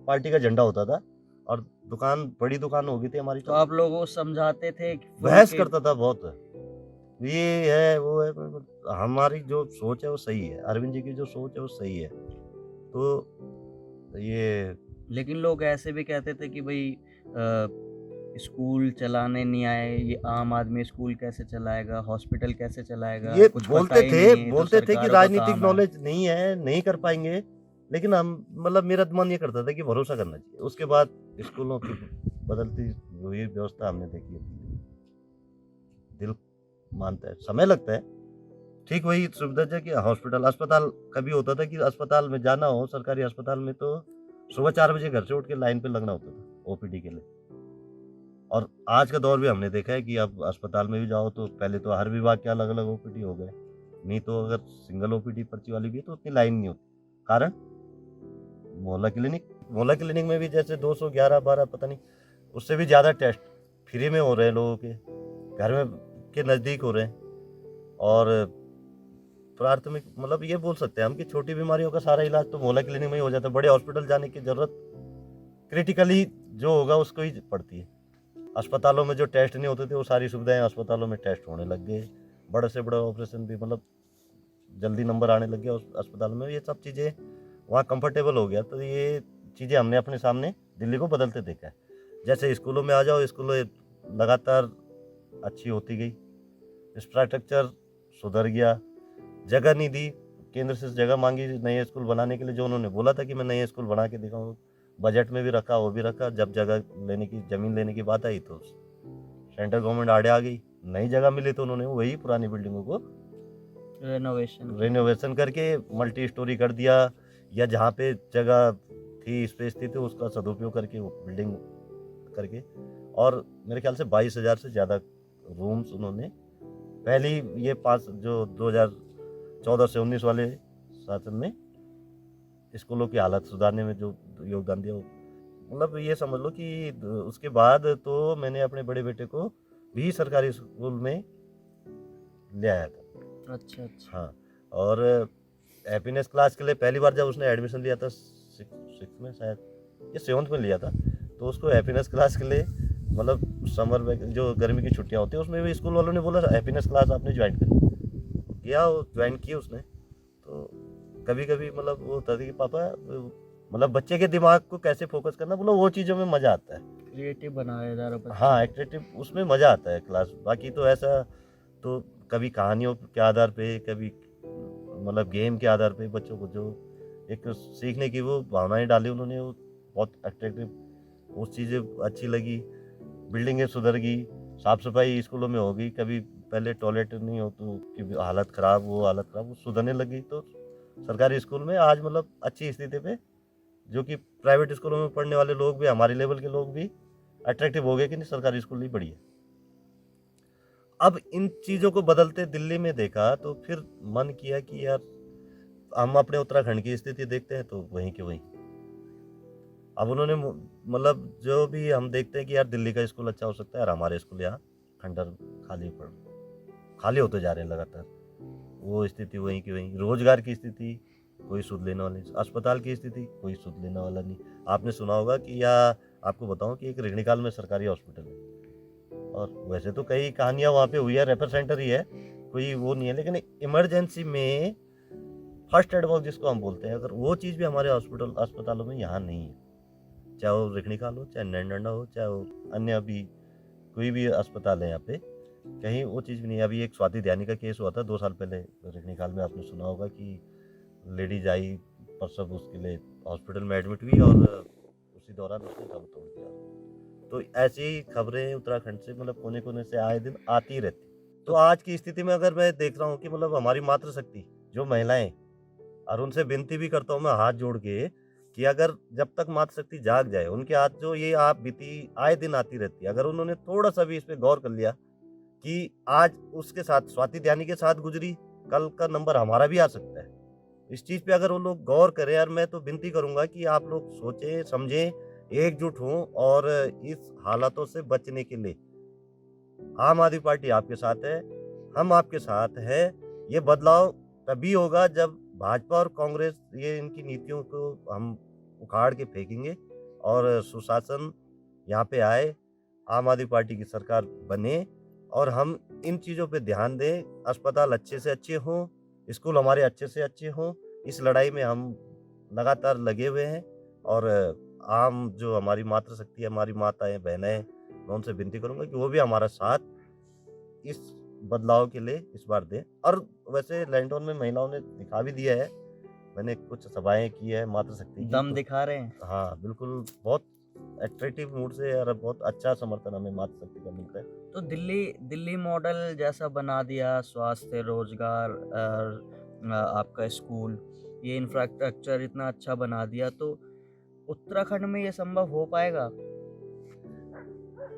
पार्टी का झंडा होता था, और दुकान बड़ी दुकान हो गई थी हमारी, तो आप लोगों को समझाते थे कि बहस उनके- करता था बहुत, ये है वो है। हमारी जो सोच है वो सही है, अरविंद जी की जो सोच है वो सही है। तो ये लेकिन लोग ऐसे भी कहते थे कि भाई स्कूल चलाने नहीं आए, ये आम आदमी स्कूल कैसे चलाएगा, हॉस्पिटल कैसे चलाएगा, ये कुछ पता बोलते ही थे नहीं है, ये तो बोलते थे कि सरकारों का राजनीतिक काम है। नॉलेज नहीं है, नहीं कर पाएंगे, लेकिन हम मतलब मेरा मन ये करता था कि भरोसा करना चाहिए। उसके बाद स्कूलों की बदलती हुई व्यवस्था हमने देखी है, दिल मानता है, समय लगता है। ठीक वही सुविधा है कि हॉस्पिटल अस्पताल कभी होता था कि अस्पताल में जाना हो, सरकारी अस्पताल में, तो सुबह 4 बजे घर से उठ के लाइन पे लगना होता था ओपीडी के लिए। और आज का दौर भी हमने देखा है कि अब अस्पताल में भी जाओ तो पहले तो हर विभाग के अलग अलग ओपीडी हो गए, नहीं तो अगर सिंगल ओपीडी पर्ची वाली भी है तो उतनी लाइन नहीं होती। कारण मोहल्ला क्लिनिक में भी जैसे 211 12 पता नहीं, उससे भी ज़्यादा टेस्ट फ्री में हो रहे हैं, लोगों के घर में के नज़दीक हो रहे हैं। और प्राथमिक मतलब ये बोल सकते हैं हम कि छोटी बीमारियों का सारा इलाज तो मोहल्ला क्लिनिक में ही हो जाता है। बड़े हॉस्पिटल जाने की जरूरत क्रिटिकली जो होगा उसको ही पड़ती है। अस्पतालों में जो टेस्ट नहीं होते थे वो सारी सुविधाएं अस्पतालों में टेस्ट होने लग गए, बड़े से बड़ा ऑपरेशन भी मतलब जल्दी नंबर आने लग गया उस अस्पताल में। ये सब चीज़ें वहाँ कंफर्टेबल हो गया। तो ये चीज़ें हमने अपने सामने दिल्ली को बदलते देखा है। जैसे स्कूलों में आ जाओ, स्कूलों लगातार अच्छी होती गई, इंफ्रास्ट्रक्चर सुधर गया, जगह नहीं दी, केंद्र से जगह मांगी नए स्कूल बनाने के लिए, जो उन्होंने बोला था कि मैं नए स्कूल बना के दिखाऊँ, बजट में भी रखा, वो भी रखा। जब जगह लेने की, ज़मीन लेने की बात आई तो सेंट्रल गवर्नमेंट आड़े आ गई, नई जगह मिली तो उन्होंने वही पुरानी बिल्डिंगों को रेनोवेशन करके मल्टी स्टोरी कर दिया, या जहाँ पे जगह थी, स्पेस थी, तो उसका सदुपयोग करके वो बिल्डिंग करके, और मेरे ख्याल से 22,000 से ज़्यादा रूम्स उन्होंने पहली ये 5 जो 2014 से 19 वाले शासन में स्कूलों की हालत सुधारने में जो योगदान दिया, मतलब ये समझ लो कि उसके बाद तो मैंने अपने बड़े बेटे को भी सरकारी स्कूल में ले आया था। अच्छा अच्छा। हाँ, और हैप्पीनेस क्लास के लिए पहली बार जब उसने एडमिशन लिया था 6 में शायद या 7th में लिया था, तो उसको हैप्पीनेस क्लास के लिए, मतलब समर में जो गर्मी की छुट्टियाँ होती हैं उसमें भी स्कूल वालों ने बोला हैप्पीनेस क्लास आपने ज्वाइन करनी, किया, वो ज्वाइन की उसने। तो कभी कभी मतलब वो होता था कि पापा, मतलब बच्चे के दिमाग को कैसे फोकस करना, बोलो वो चीज़ों में मज़ा आता है, क्रिएटिव बनाया जा रहा है। हाँ एक्टिव, उसमें मज़ा आता है क्लास। बाकी तो ऐसा तो कभी कहानियों के आधार पे, कभी मतलब गेम के आधार पे बच्चों को जो एक सीखने की वो भावनाएं डाली उन्होंने, वो बहुत अट्रैक्टिव, वो चीज़ें अच्छी लगी। बिल्डिंगें सुधर गई, साफ़ सफाई स्कूलों में हो गई, कभी पहले टॉयलेट नहीं हो तो की हालत ख़राब, वो हालत ख़राब, वो सुधरने लगी। तो सरकारी स्कूल में आज मतलब अच्छी स्थिति पे, जो कि प्राइवेट स्कूलों में पढ़ने वाले लोग भी, हमारे लेवल के लोग भी अट्रैक्टिव हो गए कि नहीं सरकारी स्कूल ही बढ़िया। अब इन चीज़ों को बदलते दिल्ली में देखा तो फिर मन किया कि यार हम अपने उत्तराखंड की स्थिति देखते हैं तो वहीं के वहीं। अब उन्होंने मतलब जो भी हम देखते हैं कि यार दिल्ली का स्कूल अच्छा हो सकता है, और हमारे स्कूल यहाँ खंडर खाली होते जा रहे हैं लगातार। वो स्थिति वहीं की वहीं, रोजगार की स्थिति कोई सुध लेने वाला नहीं, अस्पताल की स्थिति कोई सुध लेने वाला नहीं। आपने सुना होगा कि, या आपको बताऊं कि एक रिगणीकाल में सरकारी हॉस्पिटल है, और वैसे तो कई कहानियां वहाँ पे हुई है, रेफर सेंटर ही है, कोई वो नहीं है, लेकिन इमरजेंसी में फर्स्ट एड बॉक्स जिसको हम बोलते हैं, अगर वो चीज़ भी हमारे अस्पतालों में यहाँ नहीं है, चाहे वो रिगणीकाल हो, चाहे नैनडंडा हो, चाहे वो अन्य भी कोई भी अस्पताल है यहाँ पे, कहीं वो चीज़ भी नहीं है। अभी एक स्वाति ध्यानी का केस हुआ था 2 साल पहले रिगणीकाल में, आपने सुना होगा कि लेडीज आई प्रसव उसके लिए हॉस्पिटल में एडमिट हुई और उसी दौरान उसने दम तोड़ दिया। तो ऐसी खबरें उत्तराखंड से मतलब कोने कोने से आए दिन आती ही रहती। तो आज की स्थिति में अगर मैं देख रहा हूँ कि मतलब हमारी मातृशक्ति जो महिलाएं, और उनसे विनती भी करता हूँ मैं हाथ जोड़ के कि अगर जब तक मातृशक्ति जाग जाए, उनके हाथ जो ये आप बीती आए दिन आती रहती है, अगर उन्होंने थोड़ा सा भी इस पर गौर कर लिया कि आज उसके साथ स्वाति ध्यानी के साथ गुजरी, कल का नंबर हमारा भी आ सकता है, इस चीज़ पे अगर वो लोग गौर करें, और मैं तो विनती करूंगा कि आप लोग सोचें, समझें, एकजुट हों, और इस हालातों से बचने के लिए आम आदमी पार्टी आपके साथ है, हम आपके साथ है। ये बदलाव तभी होगा जब भाजपा और कांग्रेस ये इनकी नीतियों को हम उखाड़ के फेंकेंगे और सुशासन यहाँ पे आए, आम आदमी पार्टी की सरकार बने, और हम इन चीज़ों पे ध्यान दें, अस्पताल अच्छे से अच्छे हों, स्कूल हमारे अच्छे से अच्छे हों। इस लड़ाई में हम लगातार लगे हुए हैं, और आम जो हमारी मातृशक्ति है, हमारी माताएं बहनें, मैं उनसे विनती करूंगा कि वो भी हमारा साथ इस बदलाव के लिए इस बार दें। और वैसे लैंडोन में महिलाओं ने दिखा भी दिया है, मैंने कुछ सभाएं की है मातृशक्ति की, दम तो दिखा रहे हैं। हाँ बिल्कुल, बहुत अट्रैक्टिव मूड से, और बहुत अच्छा समर्थन हमें मातृशक्ति का मिलता है। तो दिल्ली मॉडल जैसा बना दिया, स्वास्थ्य, रोजगार और आपका स्कूल, ये इंफ्रास्ट्रक्चर इतना अच्छा बना दिया, तो उत्तराखंड में ये संभव हो पाएगा?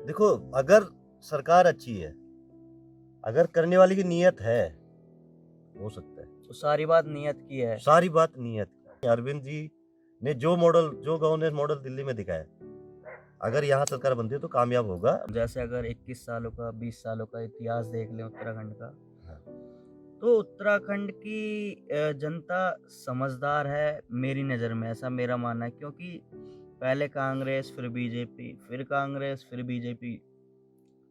देखो, अगर सरकार अच्छी है, अगर करने वाले की नीयत है, हो सकता है। तो सारी बात नियत की है। सारी बात नीयत की। अरविंद जी ने जो गवर्नेंस मॉडल दिल्ली में दिखाया, अगर यहाँ सरकार बनती है तो कामयाब होगा। जैसे अगर 21 सालों का, 20 सालों का इतिहास देख लें उत्तराखंड का, हाँ। तो उत्तराखंड की जनता समझदार है मेरी नज़र में, ऐसा मेरा मानना है। क्योंकि पहले कांग्रेस, फिर बीजेपी, फिर कांग्रेस, फिर बीजेपी,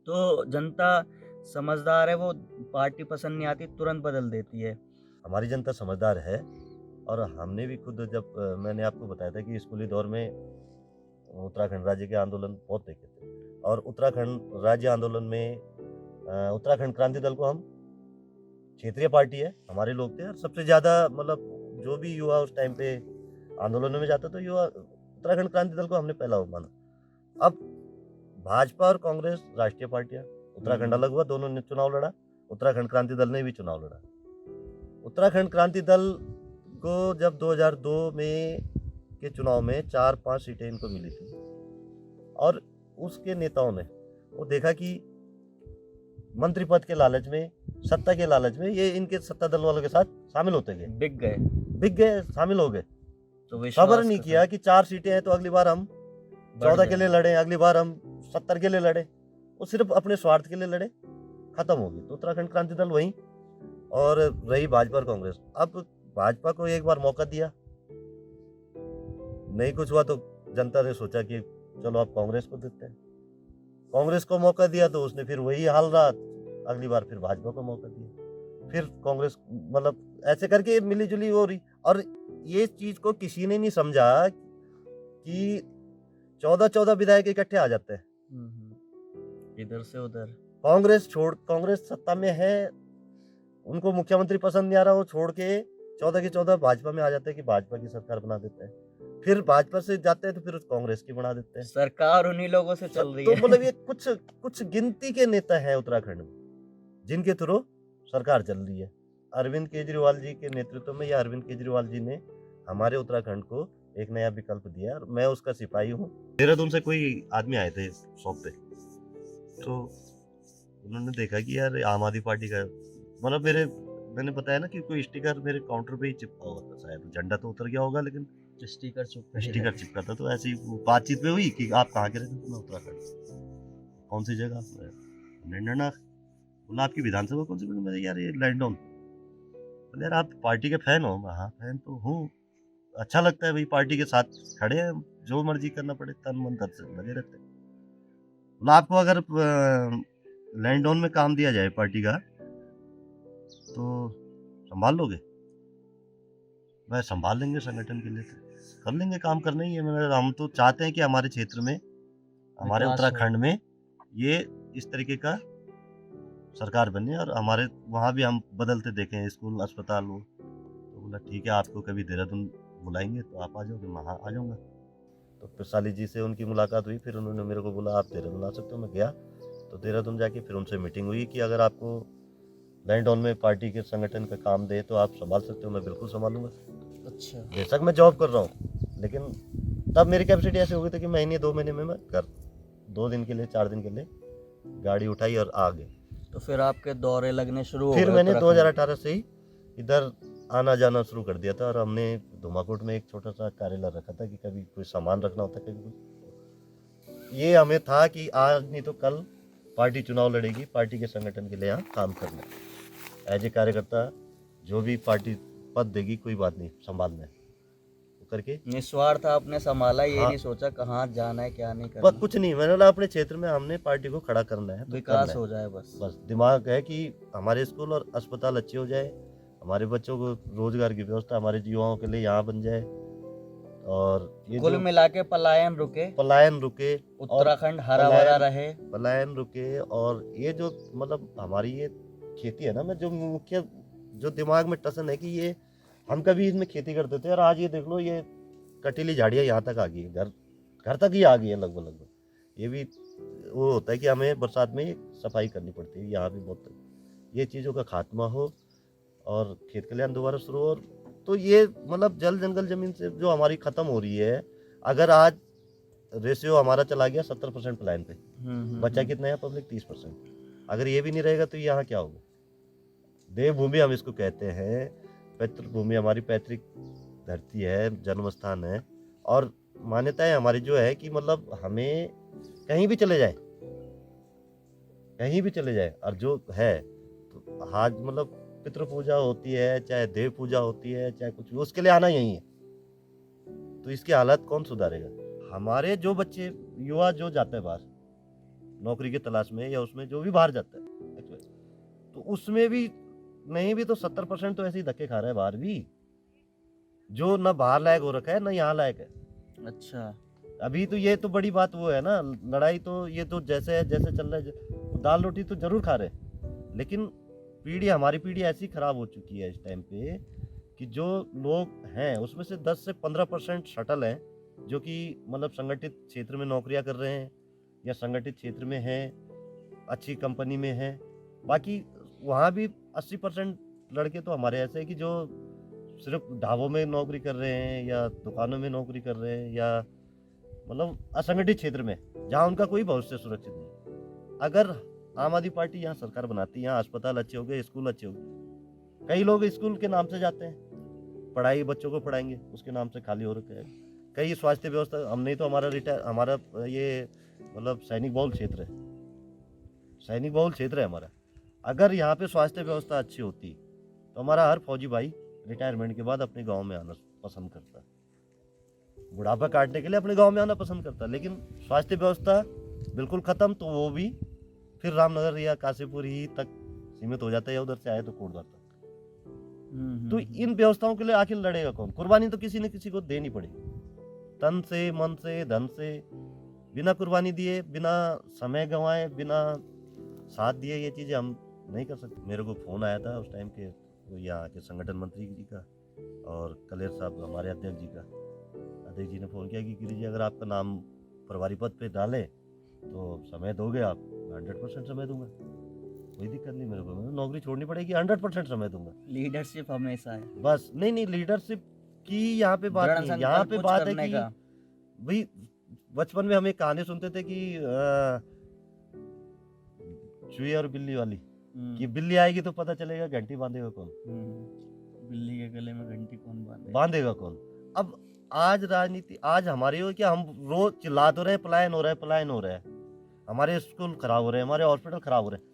तो जनता समझदार है, वो पार्टी पसंद नहीं आती तुरंत बदल देती है। हमारी जनता समझदार है, और हमने भी खुद जब मैंने आपको बताया था कि स्कूली दौर में उत्तराखंड राज्य के आंदोलन बहुत देखे थे, और उत्तराखंड राज्य आंदोलन में उत्तराखंड क्रांति दल को हम क्षेत्रीय पार्टी है, हमारे लोग थे और सबसे ज़्यादा मतलब जो भी युवा उस टाइम पे आंदोलनों में जाता तो युवा उत्तराखंड क्रांति दल को हमने पहला माना। अब भाजपा और कांग्रेस राष्ट्रीय पार्टियां, उत्तराखंड अलग हुआ, दोनों ने चुनाव लड़ा, उत्तराखंड क्रांति दल ने भी चुनाव लड़ा। उत्तराखंड क्रांति दल को जब 2002 में के चुनाव में 4-5 सीटें इनको मिली थी और उसके नेताओं ने वो देखा कि मंत्री पद के लालच में, सत्ता के लालच में ये इनके सत्ता दल वालों के साथ शामिल होते गए, बिक गए, शामिल हो गए। तो खबर नहीं किया कि 4 सीटें हैं तो अगली बार हम 14 के लिए लड़े, अगली बार हम 70 के लिए लड़े। वो सिर्फ अपने स्वार्थ के लिए लड़े, खत्म हो गई। तो उत्तराखंड क्रांति दल वहीं और रही भाजपा और कांग्रेस। अब भाजपा को एक बार मौका दिया, नहीं कुछ हुआ तो जनता ने सोचा कि चलो अब कांग्रेस को देते हैं। कांग्रेस को मौका दिया तो उसने फिर वही हाल रहा, अगली बार फिर भाजपा को मौका दिया, फिर कांग्रेस, मतलब ऐसे करके मिली जुली हो रही। और ये चीज को किसी ने नहीं समझा कि 14-14 विधायक इकट्ठे आ जाते हैं, इधर से उधर। कांग्रेस सत्ता में है, उनको मुख्यमंत्री पसंद नहीं आ रहा, वो छोड़ के 14 के 14 भाजपा में आ जाते हैं कि भाजपा की सरकार बना देते हैं। फिर भाजपा से जाते हैं तो फिर कांग्रेस की बना देते हैं। सरकार उन्हीं लोगों से चल रही तो है। मतलब ये कुछ गिनती के नेता हैं उत्तराखंड में जिनके थ्रू सरकार चल रही है। अरविंद केजरीवाल जी के नेतृत्व में, या अरविंद केजरीवाल जी ने हमारे उत्तराखंड को एक नया विकल्प दिया और मैं उसका सिपाही हूँ। देहरादून से कोई आदमी आए थे शॉप पे, तो उन्होंने देखा कि यार आम आदमी पार्टी का, मतलब मैंने बताया ना कि कोई स्टिकर मेरे काउंटर पे ही चिपका हुआ था, शायद झंडा तो उतर गया होगा लेकिन स्टिकर चिपका था। तो ऐसी ही बातचीत में हुई कि आप कहाँ के रहते हैं? उत्तराखंड। कौन सी जगह? नैनानाथ। बोला आपकी विधानसभा कौन सी? बोले यार ये लैंडोन। बोले यार आप पार्टी के फैन हो? हाँ फैन तो हूँ, अच्छा लगता है भाई, पार्टी के साथ खड़े हैं, जो मर्जी करना पड़े, तन मन धन से लगे रहते हैं। बोला आपको अगर लैंडोन में काम दिया जाए पार्टी का तो संभाल लोगे? मैं संभाल लेंगे, संगठन के लिए कर लेंगे, काम करना ही है। हम तो चाहते हैं कि हमारे क्षेत्र में, हमारे उत्तराखंड में ये इस तरीके का सरकार बने और हमारे वहाँ भी हम बदलते देखें, स्कूल अस्पताल हो। तो बोला ठीक है, आपको कभी देहरादून बुलाएंगे तो आप आ जाओगे? मैं हाँ आ जाऊँगा। तो प्रसाली जी से उनकी मुलाकात हुई, फिर उन्होंने मेरे को बोला आप देहरादून आ सकते हो। मैं गया तो देहरादून जाके फिर उनसे मीटिंग हुई कि अगर आपको लैंडोन में पार्टी के संगठन का काम दे तो आप संभाल सकते हो। मैं बिल्कुल संभालूंगा। अच्छा। बेशक मैं जॉब कर रहा हूँ, लेकिन तब मेरी कैपेसिटी ऐसी हो गई थी कि महीने 2 महीने में मैं घर 2 दिन के लिए 4 दिन के लिए गाड़ी उठाई और आ गए। तो फिर आपके दौरे लगने शुरू हो गए? फिर मैंने 2018 से ही इधर आना जाना शुरू कर दिया था और हमने धुमाकोट में एक छोटा सा कार्यालय रखा था कि कभी कोई सामान रखना होता, कभी कुछ। ये हमें था कि आज नहीं तो कल पार्टी चुनाव लड़ेगी, पार्टी के संगठन के लिए यहाँ काम करना है। एज ए कार्यकर्ता जो भी पार्टी पद देगी कोई बात नहीं, संभालना है तो करके निस्वार्थ आपने संभाला, ये हाँ। नहीं सोचा कहाँ जाना है क्या नहीं बस करना। कुछ नहीं, मैंने बोला अपने क्षेत्र में हमने पार्टी को खड़ा करना है तो विकास करना हो जाए बस। बस दिमाग है कि हमारे स्कूल और अस्पताल अच्छे हो जाए, हमारे बच्चों को रोजगार की व्यवस्था हमारे युवाओं के लिए यहाँ बन जाए और ये कुल मिला के पलायन रुके, उत्तराखंड हरा भरा रहे, पलायन रुके। और ये जो मतलब हमारी ये खेती है ना, मैं जो मुख्य जो दिमाग में टसन है कि ये हम कभी इसमें खेती करते थे और आज ये देख लो ये कटीली झाड़ियाँ यहाँ तक आ गई है, घर तक ही आ गई है लगभग। ये भी वो होता है कि हमें बरसात में सफाई करनी पड़ती है, यहाँ भी बहुत। ये चीज़ों का खात्मा हो और खेत कल्याण दोबारा शुरू हो। तो ये मतलब जल जंगल जमीन से जो हमारी खत्म हो रही है, अगर आज रेशियो हमारा चला गया 70% पलायन पे, बचा कितना है पब्लिक 30%। अगर ये भी नहीं रहेगा तो यहाँ क्या होगा? देवभूमि हम इसको कहते हैं, पैतृभूमि हमारी पैतृक धरती है, जन्म स्थान है। और मान्यताएं हमारी जो है कि मतलब हमें कहीं भी चले जाए, और जो है तो आज मतलब पितृ पूजा होती है, चाहे देव पूजा होती है, चाहे कुछ भी, उसके लिए आना यही है। तो इसकी हालत कौन सुधारेगा? हमारे जो बच्चे युवा जो जाते हैं बाहर नौकरी की तलाश में, या उसमें जो भी बाहर जाता है, तो उसमें भी नहीं भी तो 70% तो ऐसे ही धक्के खा रहा है बाहर भी, जो ना बाहर लायक हो रखा है ना यहाँ लायक है। अच्छा। अभी तो ये तो बड़ी बात वो है ना, लड़ाई तो ये तो जैसे चल रहा है दाल रोटी तो जरूर खा रहे हैं, लेकिन पीढ़ी, हमारी पीढ़ी ऐसी खराब हो चुकी है इस टाइम पे कि जो लोग हैं उसमें से 10 से 15% शटल हैं जो कि मतलब संगठित क्षेत्र में नौकरियां कर रहे हैं या संगठित क्षेत्र में हैं, अच्छी कंपनी में हैं। बाकी वहाँ भी 80% लड़के तो हमारे ऐसे हैं कि जो सिर्फ ढाबों में नौकरी कर रहे हैं या दुकानों में नौकरी कर रहे हैं या मतलब असंगठित क्षेत्र में, जहाँ उनका कोई भविष्य सुरक्षित नहीं। अगर आम आदमी पार्टी यहाँ सरकार बनाती है, यहाँ अस्पताल अच्छे हो गए, स्कूल अच्छे हो गए, कई लोग स्कूल के नाम से जाते हैं, पढ़ाई बच्चों को पढ़ाएंगे उसके नाम से खाली हो रखा है। कई स्वास्थ्य व्यवस्था, हमने तो हमारा ये मतलब सैनिक बहुल क्षेत्र है, सैनिक बहुल क्षेत्र है हमारा। अगर यहाँ पे स्वास्थ्य व्यवस्था अच्छी होती तो हमारा हर फौजी भाई रिटायरमेंट के बाद अपने गांव में आना पसंद करता, बुढ़ापा काटने के लिए अपने गांव में आना पसंद करता। लेकिन स्वास्थ्य व्यवस्था बिल्कुल खत्म, तो वो भी फिर रामनगर या काशीपुर ही तक सीमित हो जाता है, या उधर से आए तो कोटद्वार तक। तो इन व्यवस्थाओं के लिए आखिर लड़ेगा कौन? कुर्बानी तो किसी न किसी को देनी पड़ेगी, तन से, मन से, धन से। बिना कुर्बानी दिए, बिना समय गंवाए, बिना साथ दिए ये चीजें हम नहीं कर सकते। मेरे को फोन आया था उस टाइम के यहाँ के संगठन मंत्री जी का और कलेर साहब हमारे अध्यक्ष जी का। अध्यक्ष जी ने फोन किया कि गिरी जी अगर आपका नाम प्रभारी पद पे डाले तो समय दोगे आप? 100% समय दूंगा, कोई दिक्कत नहीं मेरे को, नौकरी छोड़नी पड़ेगी, 100% समय दूंगा। लीडरशिप हमेशा है। बस नहीं, लीडरशिप की यहाँ पे बात नहीं है, यहाँ पे बात है कि भाई बचपन में हम एक कहानी सुनते थे कि चूहे और बिल्ली वाली, कि बिल्ली आएगी तो पता चलेगा घंटी बांधेगा कौन, बिल्ली के गले में घंटी कौन बांधेगा कौन। अब आज राजनीति, आज हमारी हो क्या, हम रोज चिल्ला तो रहे पलायन हो रहा है, पलायन हो रहा है, हमारे स्कूल खराब हो रहे हैं, हमारे हॉस्पिटल खराब हो रहे हैं,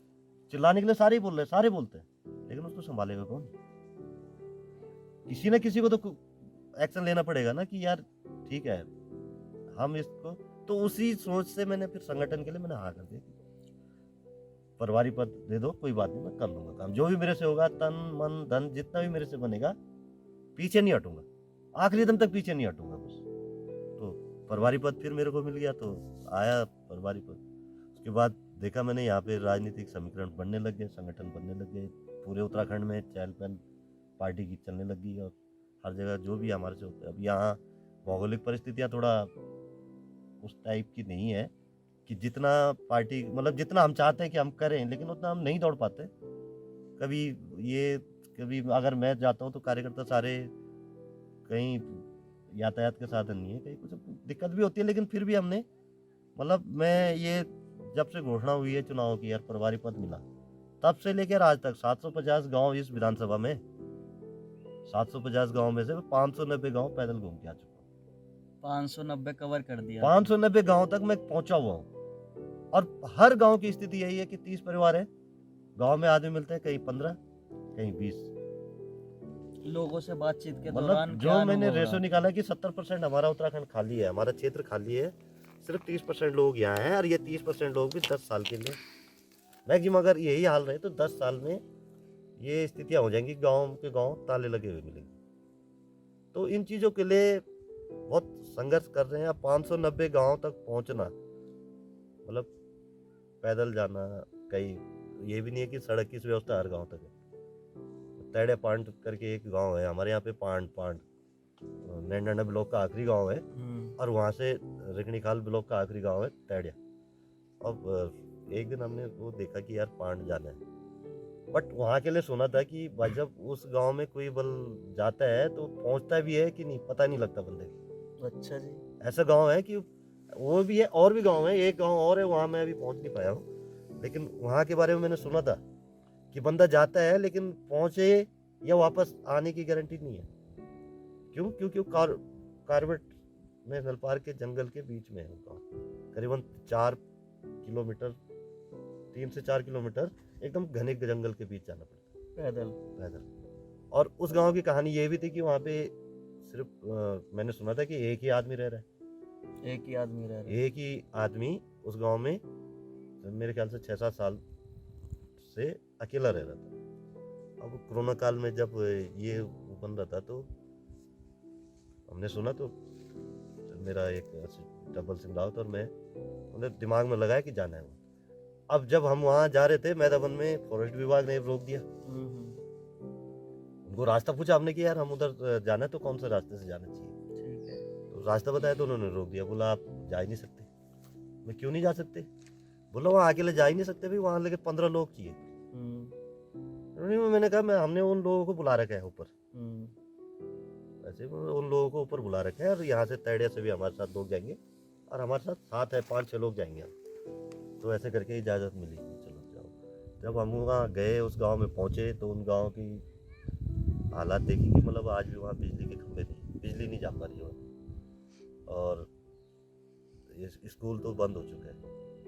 चिल्लाने के लिए सारे ही बोल रहे हैं, सारे बोलते हैं, लेकिन उसको संभालेगा कौन? किसी न किसी को तो एक्शन लेना पड़ेगा ना कि यार ठीक है हम इसको। तो उसी सोच से मैंने फिर संगठन के लिए मैंने हाँ कर दिया, प्रभारी पद दे दो, कोई बात नहीं, मैं कर लूंगा काम, जो भी मेरे से होगा, तन मन धन जितना भी मेरे से बनेगा, पीछे नहीं हटूंगा, आखिरी दम तक पीछे नहीं हटूंगा बस। तो प्रभारी पद फिर मेरे को मिल गया, तो आया प्रभारी पद। उसके बाद देखा मैंने यहाँ पे राजनीतिक समीकरण बनने लग गए, संगठन बनने लग गए, पूरे उत्तराखंड में चहल पहल पार्टी की चलने लगी और हर जगह जो भी हमारे से होता है। अब यहाँ भौगोलिक परिस्थितियाँ थोड़ा उस टाइप की नहीं है कि जितना पार्टी मतलब जितना हम चाहते हैं कि हम करें, लेकिन उतना हम नहीं दौड़ पाते। कभी अगर मैं जाता हूँ तो कार्यकर्ता सारे, कहीं यातायात के साधन नहीं है, कहीं कुछ दिक्कत भी होती है, लेकिन फिर भी हमने मतलब मैं ये जब से घोषणा हुई है चुनाव की यार प्रभारी पद मिला, तब से लेकर आज तक 750 गांव इस विधानसभा में, 750 गांव में से 590 गांव पैदल घूम के आ चुका हूँ। 590 कवर कर दिया, 590 गांव तक मैं पहुंचा हुआ हूँ। और हर गांव की स्थिति यही है कि 30 परिवार है, गांव में आदमी मिलते हैं, कहीं 15, कहीं 20। लोगों से बातचीत के मतलब दौरान जो मैंने रेशो निकाला कि 70% हमारा उत्तराखंड खाली है, हमारा क्षेत्र खाली है, सिर्फ 30% लोग यहाँ हैं, और ये 30% लोग भी 10 साल के लिए मैक्सिमम, अगर यही हाल रहे तो 10 साल में ये स्थितियाँ हो जाएंगी, गांव के गांव ताले लगे हुए मिलेंगे। तो इन चीज़ों के लिए बहुत संघर्ष कर रहे हैं। अब 590 गांव तक पहुंचना मतलब पैदल जाना, कहीं ये भी नहीं है कि सड़क की व्यवस्था हर गांव तक है। तैड़े पांड करके एक गांव है हमारे यहाँ पे, पांड नैंडाना ब्लॉक का आखिरी गांव है, और वहाँ से रिकनी खाल ब्लॉक का आखिरी गांव है तैड़िया। अब एक दिन हमने वो देखा कि यार पांड जाना है, बट वहाँ के लिए सुना था कि भाई जब उस गांव में कोई बल जाता है तो पहुँचता भी है कि नहीं पता नहीं लगता बंदे को। अच्छा जी, ऐसा गांव है कि वो भी है, और भी गांव है, एक गांव और है वहाँ मैं अभी पहुँच नहीं पाया हूँ, लेकिन वहाँ के बारे में मैंने सुना था कि बंदा जाता है लेकिन पहुँचे या वापस आने की गारंटी नहीं है। क्यों? क्योंकि कार्बेट नेशनल पार्क के जंगल के बीच में है गाँव, करीबन 3 से 4 किलोमीटर एकदम घने जंगल के बीच जाना पड़ता है पैदल। और उस गांव की कहानी ये भी थी कि वहाँ पे सिर्फ मैंने सुना था कि एक ही आदमी रह रहा है, एक ही आदमी उस गांव में मेरे ख्याल से 6-7 साल से अकेला रह रहा था। अब कोरोना काल में जब ये बन रहा था तो हमने सुना, तो मेरा एक डबल सिंह रावत और मैं, उन्हें दिमाग में लगाया कि जाना है वो। अब जब हम वहाँ जा रहे थे मैदान में, फॉरेस्ट विभाग ने रोक दिया। उनको रास्ता पूछा हमने कि यार हम उधर जाना है तो कौन सा रास्ते से जाना चाहिए। ठीक है। तो रास्ता बताया तो उन्होंने रोक दिया। बोला आप जा ही नहीं सकते। मैं क्यों नहीं जा सकते? बोला वहाँ अकेले जा ही नहीं सकते भाई, वहाँ लेके 15 लोग चाहिए। मैंने कहा हमने उन लोगों को बुला रखा है ऊपर, ऐसे उन लोगों को ऊपर बुला रखा है और यहाँ से तैड़िया से भी हमारे साथ लोग जाएंगे और हमारे साथ साथ है 5-6 लोग जाएंगे। तो ऐसे करके इजाज़त मिली कि चलो जाओ। जब हम वहाँ गए, उस गांव में पहुँचे तो उन गांव की हालात देखी कि मतलब आज भी वहाँ बिजली के खंभे नहीं, बिजली नहीं जा पा रही है और स्कूल तो बंद हो चुका है।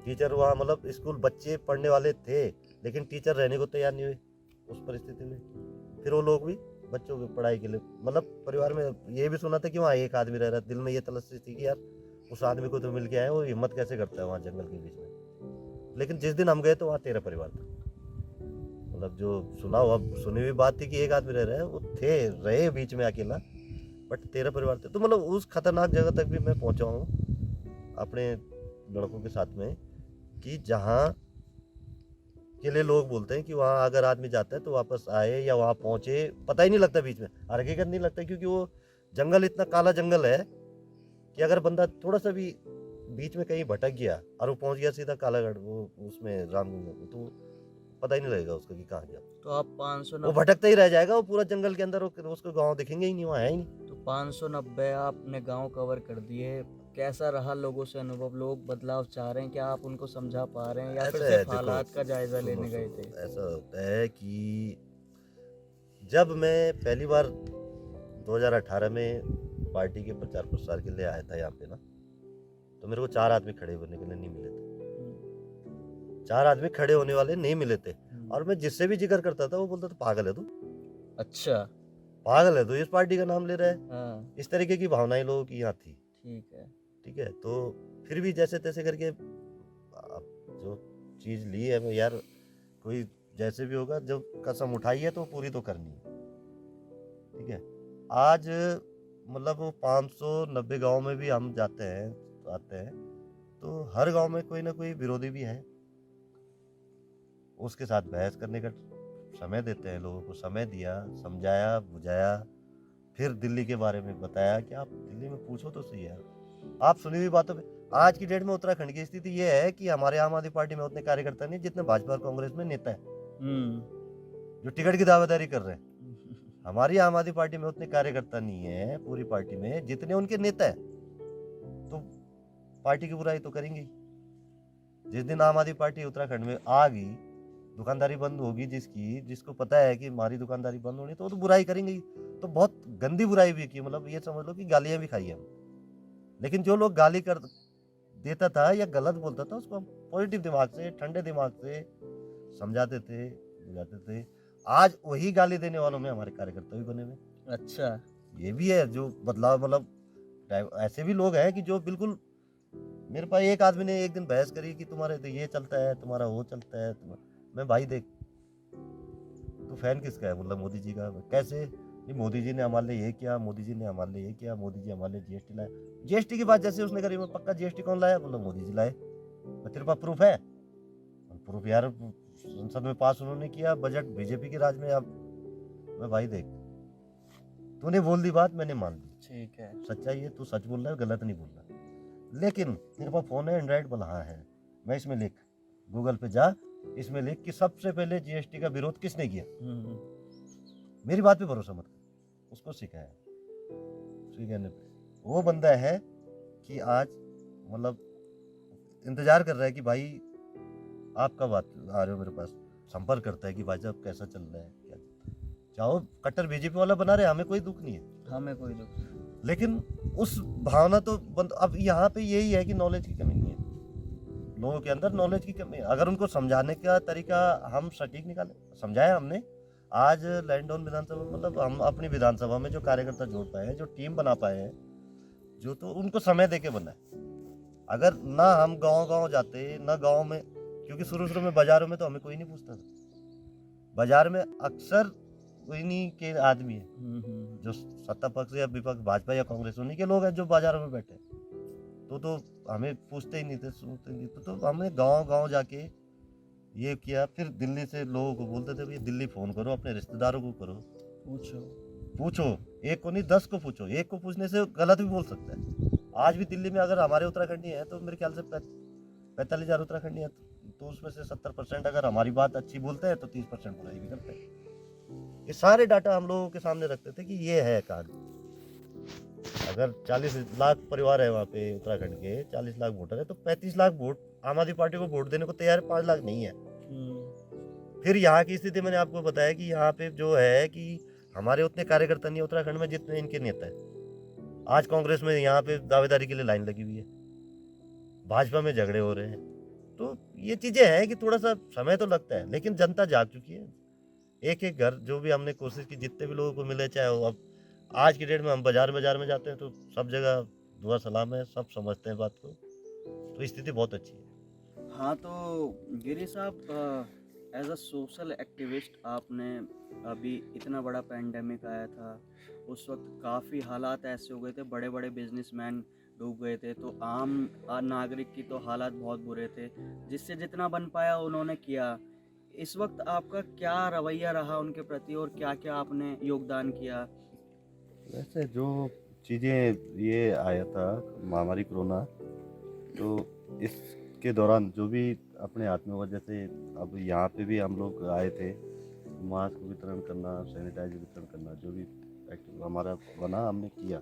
टीचर वहाँ मतलब स्कूल बच्चे पढ़ने वाले थे लेकिन टीचर रहने को तैयार नहीं हुए उस परिस्थिति में। फिर वो लोग भी बच्चों की पढ़ाई के लिए, मतलब परिवार में ये भी सुना था कि वहाँ एक आदमी रह रहा है। दिल में ये तलस्सी थी कि यार उस आदमी को तो मिल के आया, वो हिम्मत कैसे करता है वहाँ जंगल के बीच में। लेकिन जिस दिन हम गए तो वहाँ 13 परिवार था। मतलब जो सुना हुआ सुनी हुई बात थी कि एक आदमी रह रहा है, वो रहे बीच में अकेला, बट 13 परिवार थे। तो मतलब उस खतरनाक जगह तक भी मैं पहुँचा हूँ अपने लड़कों के साथ में कि जहाँ के लिए लोग बोलते हैं कि वहाँ अगर आदमी जाता है तो वापस आए या वहाँ पहुँचे पता ही नहीं लगता, बीच में हकीकत नहीं लगता, क्योंकि वो जंगल इतना काला जंगल है कि अगर बंदा थोड़ा सा भी बीच में कहीं भटक गया और वो पहुँच गया सीधा कालागढ़, वो उसमें रामगंगा, तो पता ही नहीं लगेगा उसको कि कहाँ गया। तो आप 590 वो भटकता ही रह जाएगा, वो पूरा जंगल के अंदर, उसको गाँव दिखेंगे ही नहीं, वहाँ है ही नहीं। तो 590 आपने गांव कवर कर दिए, कैसा रहा लोगों से अनुभव? लोग बदलाव चाह रहे हैं, क्या आप उनको समझा पा रहे हैं या फिर ऐसा है, सिर्फ देखो, हालात का जायजा सुनो, लेने गए थे? ऐसा होता है कि जब मैं पहली बार 2018 में पार्टी के प्रचार प्रसार के लिए आया था यहाँ पे ना, तो मेरे को 4 आदमी खड़े होने के लिए नहीं मिले थे। 4 आदमी खड़े होने वाले नहीं मिले थे और मैं जिससे भी जिक्र करता था वो बोलता था पागल है तू, अच्छा, पागल है तू, इस पार्टी का नाम ले रहा है। हाँ, इस तरीके की भावनाएं लोगों की यहाँ थी। ठीक है, तो फिर भी जैसे तैसे करके अब जो चीज़ ली है, मैं यार कोई जैसे भी होगा, जब कसम उठाई है तो पूरी तो करनी है। ठीक है, आज मतलब वो 590 गांव में भी हम जाते हैं तो आते हैं तो हर गांव में कोई ना कोई विरोधी भी है। उसके साथ बहस करने का समय देते हैं, लोगों को समय दिया, समझाया बुझाया, फिर दिल्ली के बारे में बताया कि आप दिल्ली में पूछो तो सही यार, आप सुनी हुई बातों पे। आज की डेट में उत्तराखंड की स्थिति ये है कि हमारे आम आदमी पार्टी में उतने कार्यकर्ता नहीं जितने भाजपा और कांग्रेस में नेता है जो टिकट की दावेदारी कर रहे हैं। हमारी आम आदमी पार्टी में उतने कार्यकर्ता नहीं है पूरी पार्टी में जितने उनके नेता है। तो पार्टी की बुराई तो करेंगे। जिस दिन आम आदमी पार्टी उत्तराखंड में आ गई, दुकानदारी बंद होगी, जिसको पता है कि हमारी दुकानदारी बंद होनी, तो वो तो बुराई करेंगे ही। तो बहुत गंदी बुराई भी की, मतलब ये समझ लो कि गालियां भी खाई हम। लेकिन जो लोग गाली कर देता था या गलत बोलता था उसको हम पॉजिटिव दिमाग से, ठंडे दिमाग से समझाते थे, बुझाते थे। आज वही गाली देने वालों में हमारे कार्यकर्ता भी बने हुए। अच्छा, ये भी है जो बदलाव, मतलब ऐसे भी लोग हैं कि जो बिल्कुल, मेरे पास एक आदमी ने एक दिन बहस करी कि तुम्हारे तो ये चलता है, तुम्हारा वो चलता है। मैं भाई देख, तू फैन किसका है? मतलब मोदी जी का। कैसे? नहीं, मोदी जी ने हमारे लिए ये किया, मोदी जी ने हमारे लिए ये किया, मोदी जी हमारे लिए जीएसटी लाए। जीएसटी की बात जैसे उसने करी, मैं पक्का जीएसटी कौन लाया? बोला मोदी जी लाए। तेरे पास प्रूफ है? प्रूफ यार संसद में पास उन्होंने किया, बजट बीजेपी के राज में। अब मैं भाई देख, तूने बोल दी बात, मैंने मान ली, ठीक है, सच्चाई है, तू सच बोल रहा है, गलत नहीं बोल रहा। लेकिन तेरे पास फोन है, एंड्रॉइड बोला हाँ है, मैं इसमें लिख, गूगल पे जा, इसमें लिख कि सबसे पहले जीएसटी का विरोध किसने किया। मेरी बात पे भरोसा मत कर, उसको सिखाया, कहने पे वो बंदा है कि आज मतलब इंतजार कर रहा है कि भाई आप कब आ रहे हो मेरे पास, संपर्क करता है कि भाई साहब कैसा चल रहा है, क्या चाहो कट्टर बीजेपी वाला बना रहे, हमें कोई दुख नहीं है, हमें कोई दुख नहीं। लेकिन उस भावना तो अब यहाँ पे यही है कि नॉलेज की कमी नहीं है, लोगों के अंदर नॉलेज की कमी है। अगर उनको समझाने का तरीका हम सटीक निकाले, समझाया हमने। आज लैंडोन विधानसभा, मतलब हम अपनी विधानसभा में जो कार्यकर्ता जोड़ पाए हैं, जो टीम बना पाए हैं, जो तो उनको समय दे के बना है। अगर ना हम गांव जाते, ना गांव में, क्योंकि शुरू में बाजारों में तो हमें कोई नहीं पूछता था। बाजार में अक्सर उन्हीं के आदमी है जो सत्ता पक्ष या विपक्ष, भाजपा या कांग्रेस, उन्हीं के लोग हैं जो बाजारों में बैठे। तो हमें पूछते ही नहीं थे, सुनते नहीं थे। तो हमें गांव जाके ये किया। फिर दिल्ली से लोगों को बोलते थे भाई दिल्ली फ़ोन करो, अपने रिश्तेदारों को करो, पूछो, एक को नहीं 10 को पूछो। एक को पूछने से गलत भी बोल सकता है। आज भी दिल्ली में अगर हमारे उत्तराखंडी हैं तो मेरे ख्याल से 45,000 उत्तराखंडी हैं, तो उसमें से 70% अगर हमारी बात अच्छी बोलते हैं तो 30% बुराई भी करते हैं। ये सारे डाटा हम लोगों के सामने रखते थे कि ये है कहानी। अगर 40 लाख परिवार है वहाँ पे उत्तराखंड के, 40 लाख वोटर है, तो 35 लाख वोट आम आदमी पार्टी को वोट देने को तैयार है, 5 लाख नहीं है। फिर यहाँ की स्थिति मैंने आपको बताया कि यहाँ पे जो है कि हमारे उतने कार्यकर्ता नहीं है उत्तराखंड में जितने इनके नेता है। आज कांग्रेस में यहाँ पे दावेदारी के लिए लाइन लगी हुई है, भाजपा में झगड़े हो रहे हैं। तो ये चीजें हैं कि थोड़ा सा समय तो लगता है, लेकिन जनता जाग चुकी है। एक एक घर जो भी हमने कोशिश की, जितने भी लोगों को मिले, चाहे वो अब आज की डेट में हम बाजार में जाते हैं तो सब जगह दुआ सलाम है, सब समझते हैं बात को, तो स्थिति बहुत अच्छी है। हाँ, तो गिरी साहब, एज अ सोशल एक्टिविस्ट आपने अभी इतना बड़ा पैंडेमिक आया था, उस वक्त काफ़ी हालात ऐसे हो गए थे, बड़े बड़े बिजनेसमैन डूब गए थे, तो आम नागरिक की तो हालात बहुत बुरे थे, जिससे जितना बन पाया उन्होंने किया। इस वक्त आपका क्या रवैया रहा उनके प्रति और क्या क्या आपने योगदान किया? वैसे जो चीज़ें ये आया था महामारी कोरोना, तो इसके दौरान जो भी अपने हाथ में हुआ, जैसे अब यहाँ पे भी हम लोग आए थे, मास्क वितरण करना, सैनिटाइजर वितरण करना, जो भी हमारा बना हमने किया।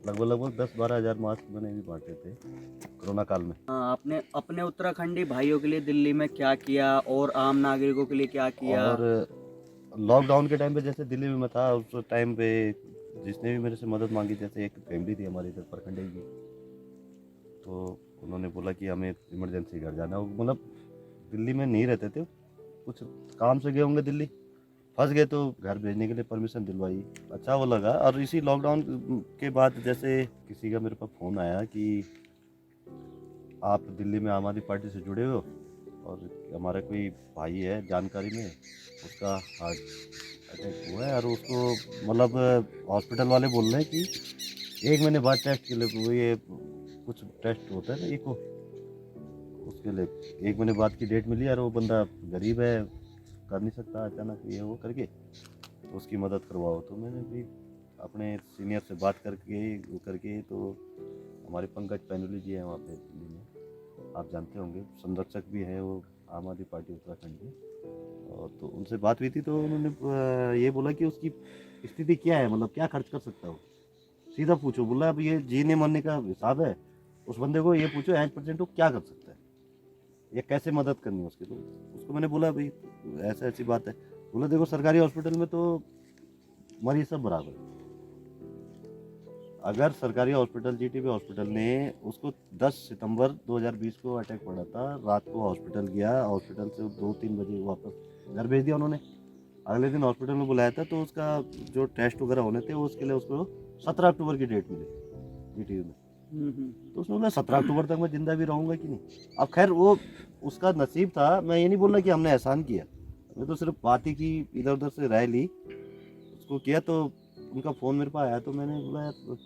लगभग 10-12 हज़ार मास्क मैंने भी बांटे थे कोरोना काल में। हाँ, आपने अपने उत्तराखंडी भाइयों के लिए दिल्ली में क्या किया और आम नागरिकों के लिए क्या किया? और लॉकडाउन के टाइम पे जैसे दिल्ली में मैं था, उस टाइम पे जिसने भी मेरे से मदद मांगी, जैसे एक फैमिली थी हमारी इधर परखंडे की, तो उन्होंने बोला कि हमें इमरजेंसी घर जाना है। मतलब दिल्ली में नहीं रहते थे, कुछ काम से गए होंगे दिल्ली, फंस गए, तो घर भेजने के लिए परमिशन दिलवाई। अच्छा वो लगा। और इसी लॉकडाउन के बाद जैसे किसी का मेरे पास फ़ोन आया कि आप दिल्ली में आम आदमी पार्टी से जुड़े हो और हमारा कोई भाई है जानकारी में, उसका हार्ट अटैक हुआ है, और उसको मतलब हॉस्पिटल वाले बोल रहे हैं कि 1 महीने बाद टेस्ट के लिए, वो ये कुछ टेस्ट होता है ना इको, उसके लिए 1 महीने बाद की डेट मिली। और वो बंदा गरीब है, कर नहीं सकता, अचानक ये वो करके, तो उसकी मदद करवाओ। तो मैंने भी अपने सीनियर से बात करके तो हमारे पंकज पैनुली जी हैं वहाँ पे दिल्ली में, आप जानते होंगे, संरक्षक भी हैं वो आम आदमी पार्टी उत्तराखंड के, और तो उनसे बात हुई थी। तो उन्होंने ये बोला कि उसकी स्थिति क्या है, मतलब क्या खर्च कर सकता हो, सीधा पूछो। बोला अब ये जीने मरने का हिसाब है, उस बंदे को ये पूछो एज % वो क्या कर सकता है, ये कैसे मदद करनी है उसकी। तो उसको मैंने बोला भाई ऐसी बात है। बोला देखो सरकारी हॉस्पिटल में तो मरीज सब बराबर है। अगर सरकारी हॉस्पिटल जीटीबी हॉस्पिटल ने उसको 10 सितंबर 2020 को अटैक पड़ा था, रात को हॉस्पिटल गया, हॉस्पिटल से 2-3 बजे वापस घर भेज दिया उन्होंने। अगले दिन हॉस्पिटल में बुलाया था, तो उसका जो टेस्ट वगैरह होने थे उसके लिए उसको 17 अक्टूबर की डेट मिली जीटीबी में। तो उसने बोला 17 अक्टूबर तक मैं जिंदा भी रहूँगा कि नहीं। अब खैर वो उसका नसीब था, मैं ये नहीं बोल रहा कि हमने एहसान किया, मैं तो सिर्फ बात ही की, इधर उधर से राय ली, उसको किया। तो उनका फ़ोन मेरे पास आया, तो मैंने बोला यार,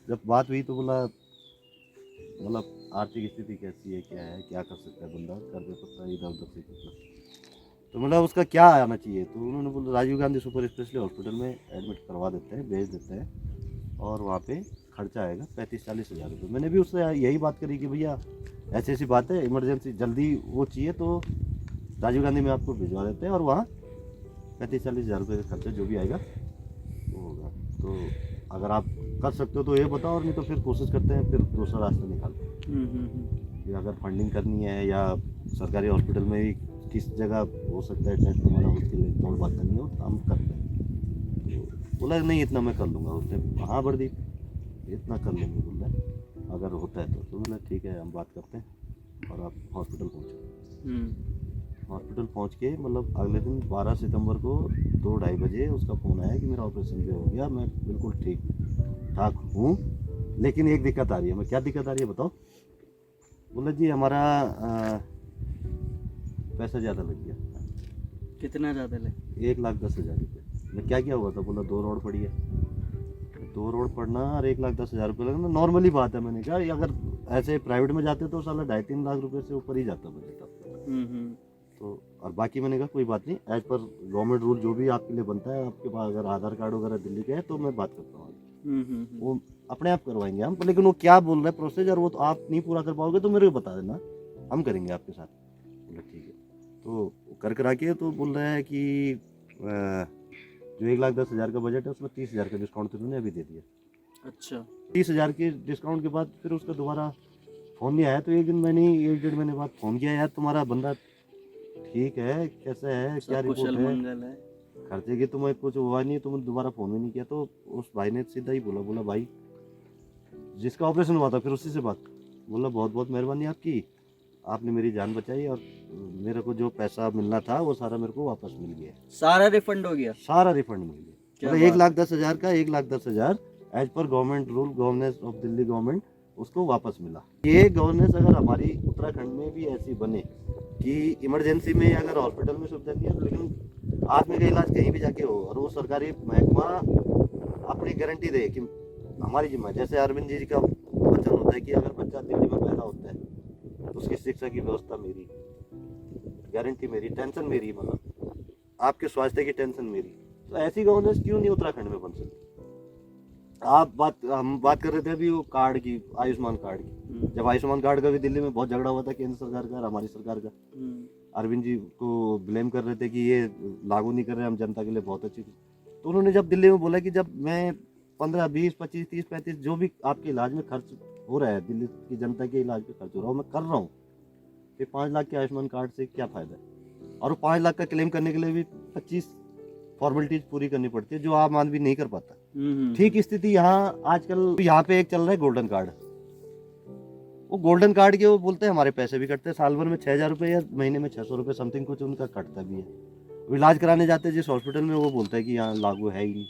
जब बात हुई तो बोला मतलब आर्थिक स्थिति कैसी है, क्या है, क्या कर सकता है बंदा, कर दे सकता है इधर उधर से कुछ, तो मतलब उसका क्या आना चाहिए। तो उन्होंने बोला Rajiv Gandhi super speciality hospital में एडमिट करवा देते हैं, भेज देते हैं, और वहाँ पे खर्चा आएगा 35-40 हज़ार रुपये। मैंने भी उससे यही बात करी कि भैया ऐसी बात है, इमरजेंसी जल्दी वो चाहिए, तो राजीव गांधी में आपको भिजवा देते हैं, और वहाँ 35-40 हज़ार रुपये का खर्चा जो भी आएगा वो होगा। तो अगर आप कर सकते हो तो ये बताओ, और नहीं तो फिर कोशिश करते हैं, फिर दूसरा रास्ता निकालते हैं कि अगर फंडिंग करनी है या सरकारी हॉस्पिटल में भी किस जगह हो सकता है टेस्ट हमारा, उसके लिए थोड़ी बात करनी हो तो हम करते हैं। तो बोला नहीं इतना मैं कर लूँगा। उसने हाँ भर दी, इतना कर लेंगे बोला अगर होता है तो बोला ठीक है हम बात करते हैं। और आप हॉस्पिटल पहुँचे। हॉस्पिटल पहुँच के मतलब अगले दिन 12 सितंबर को 2-2:30 बजे उसका फ़ोन आया कि मेरा ऑपरेशन भी हो गया, मैं बिल्कुल ठीक ठाक हूँ, लेकिन एक दिक्कत आ रही है। मैं क्या दिक्कत आ रही है बताओ। बोला जी हमारा पैसा ज़्यादा लग गया। कितना ज़्यादा लगे? 1,10,000 रुपये। मैं क्या हुआ था, बोला 2 रोड पड़ी है, 2 रोड पड़ना और 1,10,000 रुपये लगना नॉर्मली बात है। मैंने कहा अगर ऐसे प्राइवेट में जाते तो साला 2.5-3 लाख रुपए से ऊपर ही जाता बजट आपका। तो और बाकी मैंने कहा कोई बात नहीं, एज पर गवर्नमेंट रूल जो भी आपके लिए बनता है, आपके पास अगर आधार कार्ड वगैरह दिल्ली के है तो मैं बात करता हूँ, वो अपने आप करवाएंगे हम। लेकिन वो क्या बोल रहे हैं प्रोसीजर, वो तो आप नहीं पूरा कर पाओगे तो मेरे को बता देना, हम करेंगे आपके साथ। बोला ठीक है। तो कर करा के तो बोल रहे हैं कि जो 1,10,000 का बजट है उसमें 30,000 का डिस्काउंट तो उन्होंने अभी दे दिया। अच्छा। 30,000 के डिस्काउंट के बाद फिर उसका दोबारा फ़ोन नहीं आया। तो एक दिन मैंने 1-1.5 महीने बाद फ़ोन किया, यार तुम्हारा बंदा ठीक है, कैसे है, क्या सब रिपोर्ट कुशल है, मंगल है। खर्चे की तुम्हें कुछ हुआ नहीं, तुमने दोबारा फ़ोन भी नहीं किया। तो उस भाई ने सीधा ही बोला भाई जिसका ऑपरेशन हुआ था फिर उसी से बात। बोला बहुत बहुत मेहरबानी आपकी, आपने मेरी जान बचाई और मेरे को जो पैसा मिलना था वो सारा मेरे को वापस मिल गया, सारा रिफंड हो गया। सारा रिफंड मिल गया। क्या मतलब बात 1,10,000 का 1,10,000 as per government rule, governance of Delhi government, उसको वापस मिला। ये गवर्नेंस अगर हमारी उत्तराखंड में भी ऐसी बने कि इमरजेंसी में अगर हॉस्पिटल में सुविधा नहीं है लेकिन आदमी का इलाज कहीं भी जाके हो और वो सरकारी महकमा अपनी गारंटी दे कि हमारी जिम्मा, जैसे अरविंद जी का वचन होता है कि अगर बच्चा दिल्ली में पैदा होता है तो उसकी शिक्षा की व्यवस्था मेरी, गारंटी मेरी, टेंशन मेरी, मतलब आपके स्वास्थ्य की टेंशन मेरी। तो ऐसी गवर्नेंस क्यों नहीं उत्तराखंड में बन सकती? हम बात कर रहे थे अभी वो कार्ड की, आयुष्मान कार्ड की। जब आयुष्मान कार्ड का भी दिल्ली में बहुत झगड़ा हुआ था केंद्र सरकार का और हमारी सरकार का, अरविंद जी को ब्लेम कर रहे थे कि ये लागू नहीं कर रहे, हम जनता के लिए बहुत अच्छी। तो उन्होंने जब दिल्ली में बोला कि जब मैं 15, 20, 25, 30, 35 जो भी आपके इलाज में खर्च हो रहा है, दिल्ली की जनता के इलाज पे खर्च हो रहा है, मैं कर रहा हूँ, फिर 5 लाख के आयुष्मान कार्ड से क्या फायदा है? और वो 5 लाख का क्लेम करने के लिए भी 25 फॉर्मेलिटीज पूरी करनी पड़ती है जो आम आदमी नहीं कर पाता। ठीक स्थिति यहाँ आजकल यहाँ पे एक चल रहा है गोल्डन कार्ड। वो गोल्डन कार्ड के वो बोलते हैं हमारे पैसे भी कटते हैं, साल भर में 6,000 रुपये या महीने में 600 रुपये समथिंग कुछ उनका कटता भी है। वो इलाज कराने जाते हैं जिस हॉस्पिटल में, वो बोलता है कि यहाँ लागू है ही नहीं,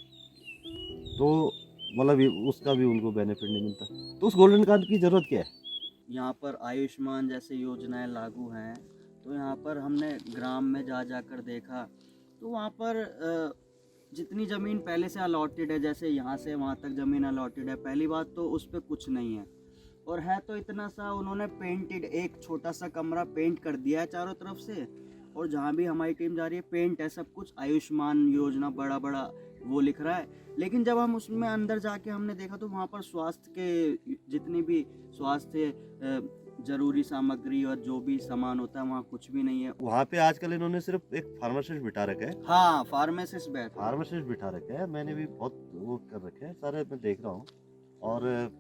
तो मतलब उसका भी उनको बेनिफिट नहीं मिलता। तो उस गोल्डन कार्ड की ज़रूरत क्या है? यहाँ पर आयुष्मान जैसे योजनाएं लागू हैं, तो यहाँ पर हमने ग्राम में जा कर देखा, तो वहाँ पर जितनी ज़मीन पहले से अलॉटेड है, जैसे यहाँ से वहाँ तक ज़मीन अलॉटेड है, पहली बात तो उस पर कुछ नहीं है, और है तो इतना सा उन्होंने पेंटेड एक छोटा सा कमरा पेंट कर दिया है चारों तरफ से, और जहाँ भी हमारी टीम जा रही है पेंट है, सब कुछ आयुष्मान योजना बड़ा बड़ा वो लिख रहा है। लेकिन जब हम उसमें अंदर जाके हमने देखा तो वहाँ पर स्वास्थ्य के जितनी भी स्वास्थ्य जरूरी सामग्री और जो भी सामान होता है वहाँ कुछ भी नहीं है। वहाँ पे आजकल इन्होंने सिर्फ एक फार्मासिस्ट बिठा रखा है। हाँ, फार्मासिस्ट बैठा, फार्मासिस्ट बिठा रखा है, मैंने भी बहुत वो कर रखे हैं सारे, मैं देख रहा हूँ। और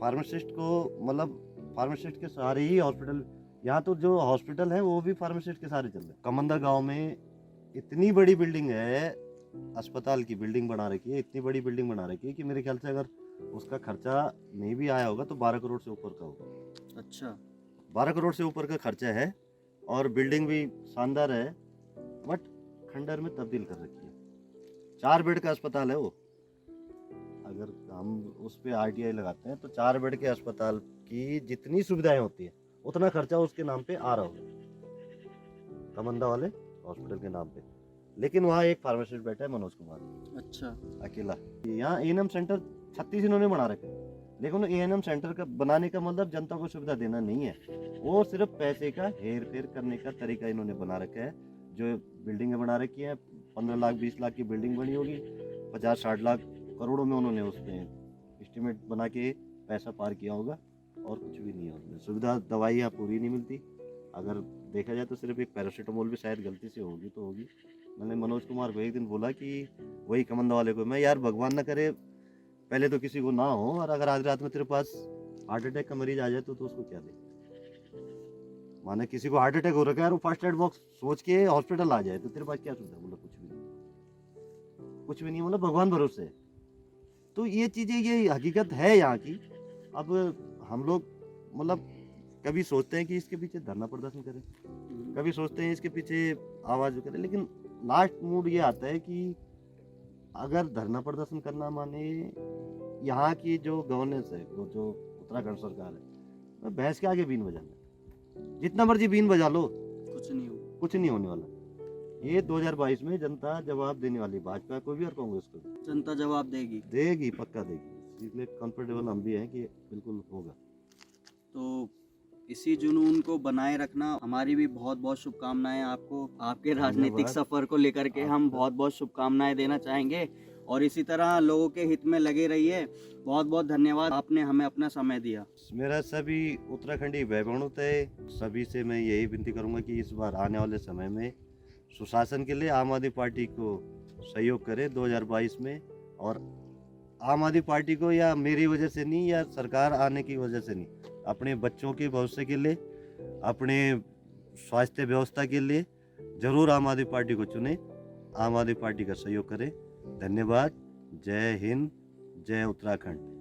फार्मासिस्ट को मतलब फार्मासिस्ट के सहारे ही हॉस्पिटल, यहाँ तो जो हॉस्पिटल है वो भी फार्मासिस्ट के सहारे चल रहे हैं। कमंदा गांव में इतनी बड़ी बिल्डिंग है, अस्पताल की बिल्डिंग बना रखी है, इतनी बड़ी बिल्डिंग बना रखी है कि मेरे ख्याल से अगर उसका खर्चा नहीं भी आया होगा तो 12 करोड़ से ऊपर का होगा। अच्छा, 12 करोड़ से ऊपर का खर्चा है और बिल्डिंग भी शानदार है, बट खंडर में तब्दील कर रखी है। 4 बेड का अस्पताल है वो। अगर हम उस पर RTI लगाते हैं तो 4 बेड के अस्पताल की जितनी सुविधाएं होती है उतना खर्चा उसके नाम पे आ रहा होगा, कमंदा वाले हॉस्पिटल के नाम पे। लेकिन वहाँ एक फार्मासिस्ट बैठा है, मनोज कुमार, अच्छा, अकेला। यहाँ A&M सेंटर 36 इन्होंने बना रखे, लेकिन A&M सेंटर का बनाने का मतलब जनता को सुविधा देना नहीं है, वो सिर्फ पैसे का हेर फेर करने का तरीका इन्होंने बना रखा है। जो बिल्डिंगें बना रखी है, 15 लाख 20 लाख की बिल्डिंग बनी होगी, 50-60 लाख करोड़ों में उन्होंने उसमें एस्टिमेट बना के पैसा पार किया होगा और कुछ भी नहीं है। सुविधा दवाई यहाँ पूरी नहीं मिलती। अगर देखा जाए तो सिर्फ एक पैरासीटामोल भी शायद गलती से होगी तो होगी। मैंने मनोज कुमार को एक दिन बोला कि वही कमंदा वाले को, मैं यार भगवान ना करे पहले तो किसी को ना हो, और अगर आज रात में तेरे पास हार्ट अटैक का मरीज आ जाए तो उसको क्या दे? माने किसी को हार्ट अटैक हो रखा है और वो फर्स्ट एड बॉक्स सोच के हॉस्पिटल आ जाए तो तेरे पास क्या सुविधा? बोला कुछ भी नहीं, कुछ भी नहीं, मतलब भगवान भरोसे है। तो ये चीज़ें, ये हकीकत है यहाँ की। अब हम लोग मतलब कभी सोचते हैं कि इसके पीछे धरना प्रदर्शन करें, कभी सोचते हैं इसके पीछे आवाज़ करें, लेकिन लास्ट मूड ये आता है कि अगर धरना प्रदर्शन करना माने यहाँ की जो गवर्नेंस है, वो जो उत्तराखंड सरकार है, मैं भैंस के आगे बीन बजाना, जितना मर्जी बीन बजा लो कुछ नहीं हो, कुछ नहीं होने वाला। ये 2022 में जनता जवाब देने वाली, भाजपा को भी और कांग्रेस को भी जनता जवाब देगी, पक्का देगी। इसलिए कंफर्टेबल हम भी हैं कि बिल्कुल होगा। तो इसी जुनून को बनाए रखना। हमारी भी बहुत बहुत शुभकामनाएं आपको, आपके राजनीतिक धन्यवाद। सफर को लेकर के हम बहुत बहुत शुभकामनाएं देना चाहेंगे और इसी तरह लोगों के हित में लगे रहिए। बहुत बहुत धन्यवाद, आपने हमें अपना समय दिया। मेरा सभी उत्तराखंडी भाई बहनों से सभी से मैं यही विनती करूंगा कि इस बार आने वाले समय में सुशासन के लिए आम आदमी पार्टी को सहयोग करें 2022 में। और आम आदमी पार्टी को या मेरी वजह से नहीं या सरकार आने की वजह से नहीं, अपने बच्चों के भविष्य के लिए, अपने स्वास्थ्य व्यवस्था के लिए जरूर आम आदमी पार्टी को चुने, आम आदमी पार्टी का सहयोग करें। धन्यवाद। जय हिंद, जय उत्तराखंड।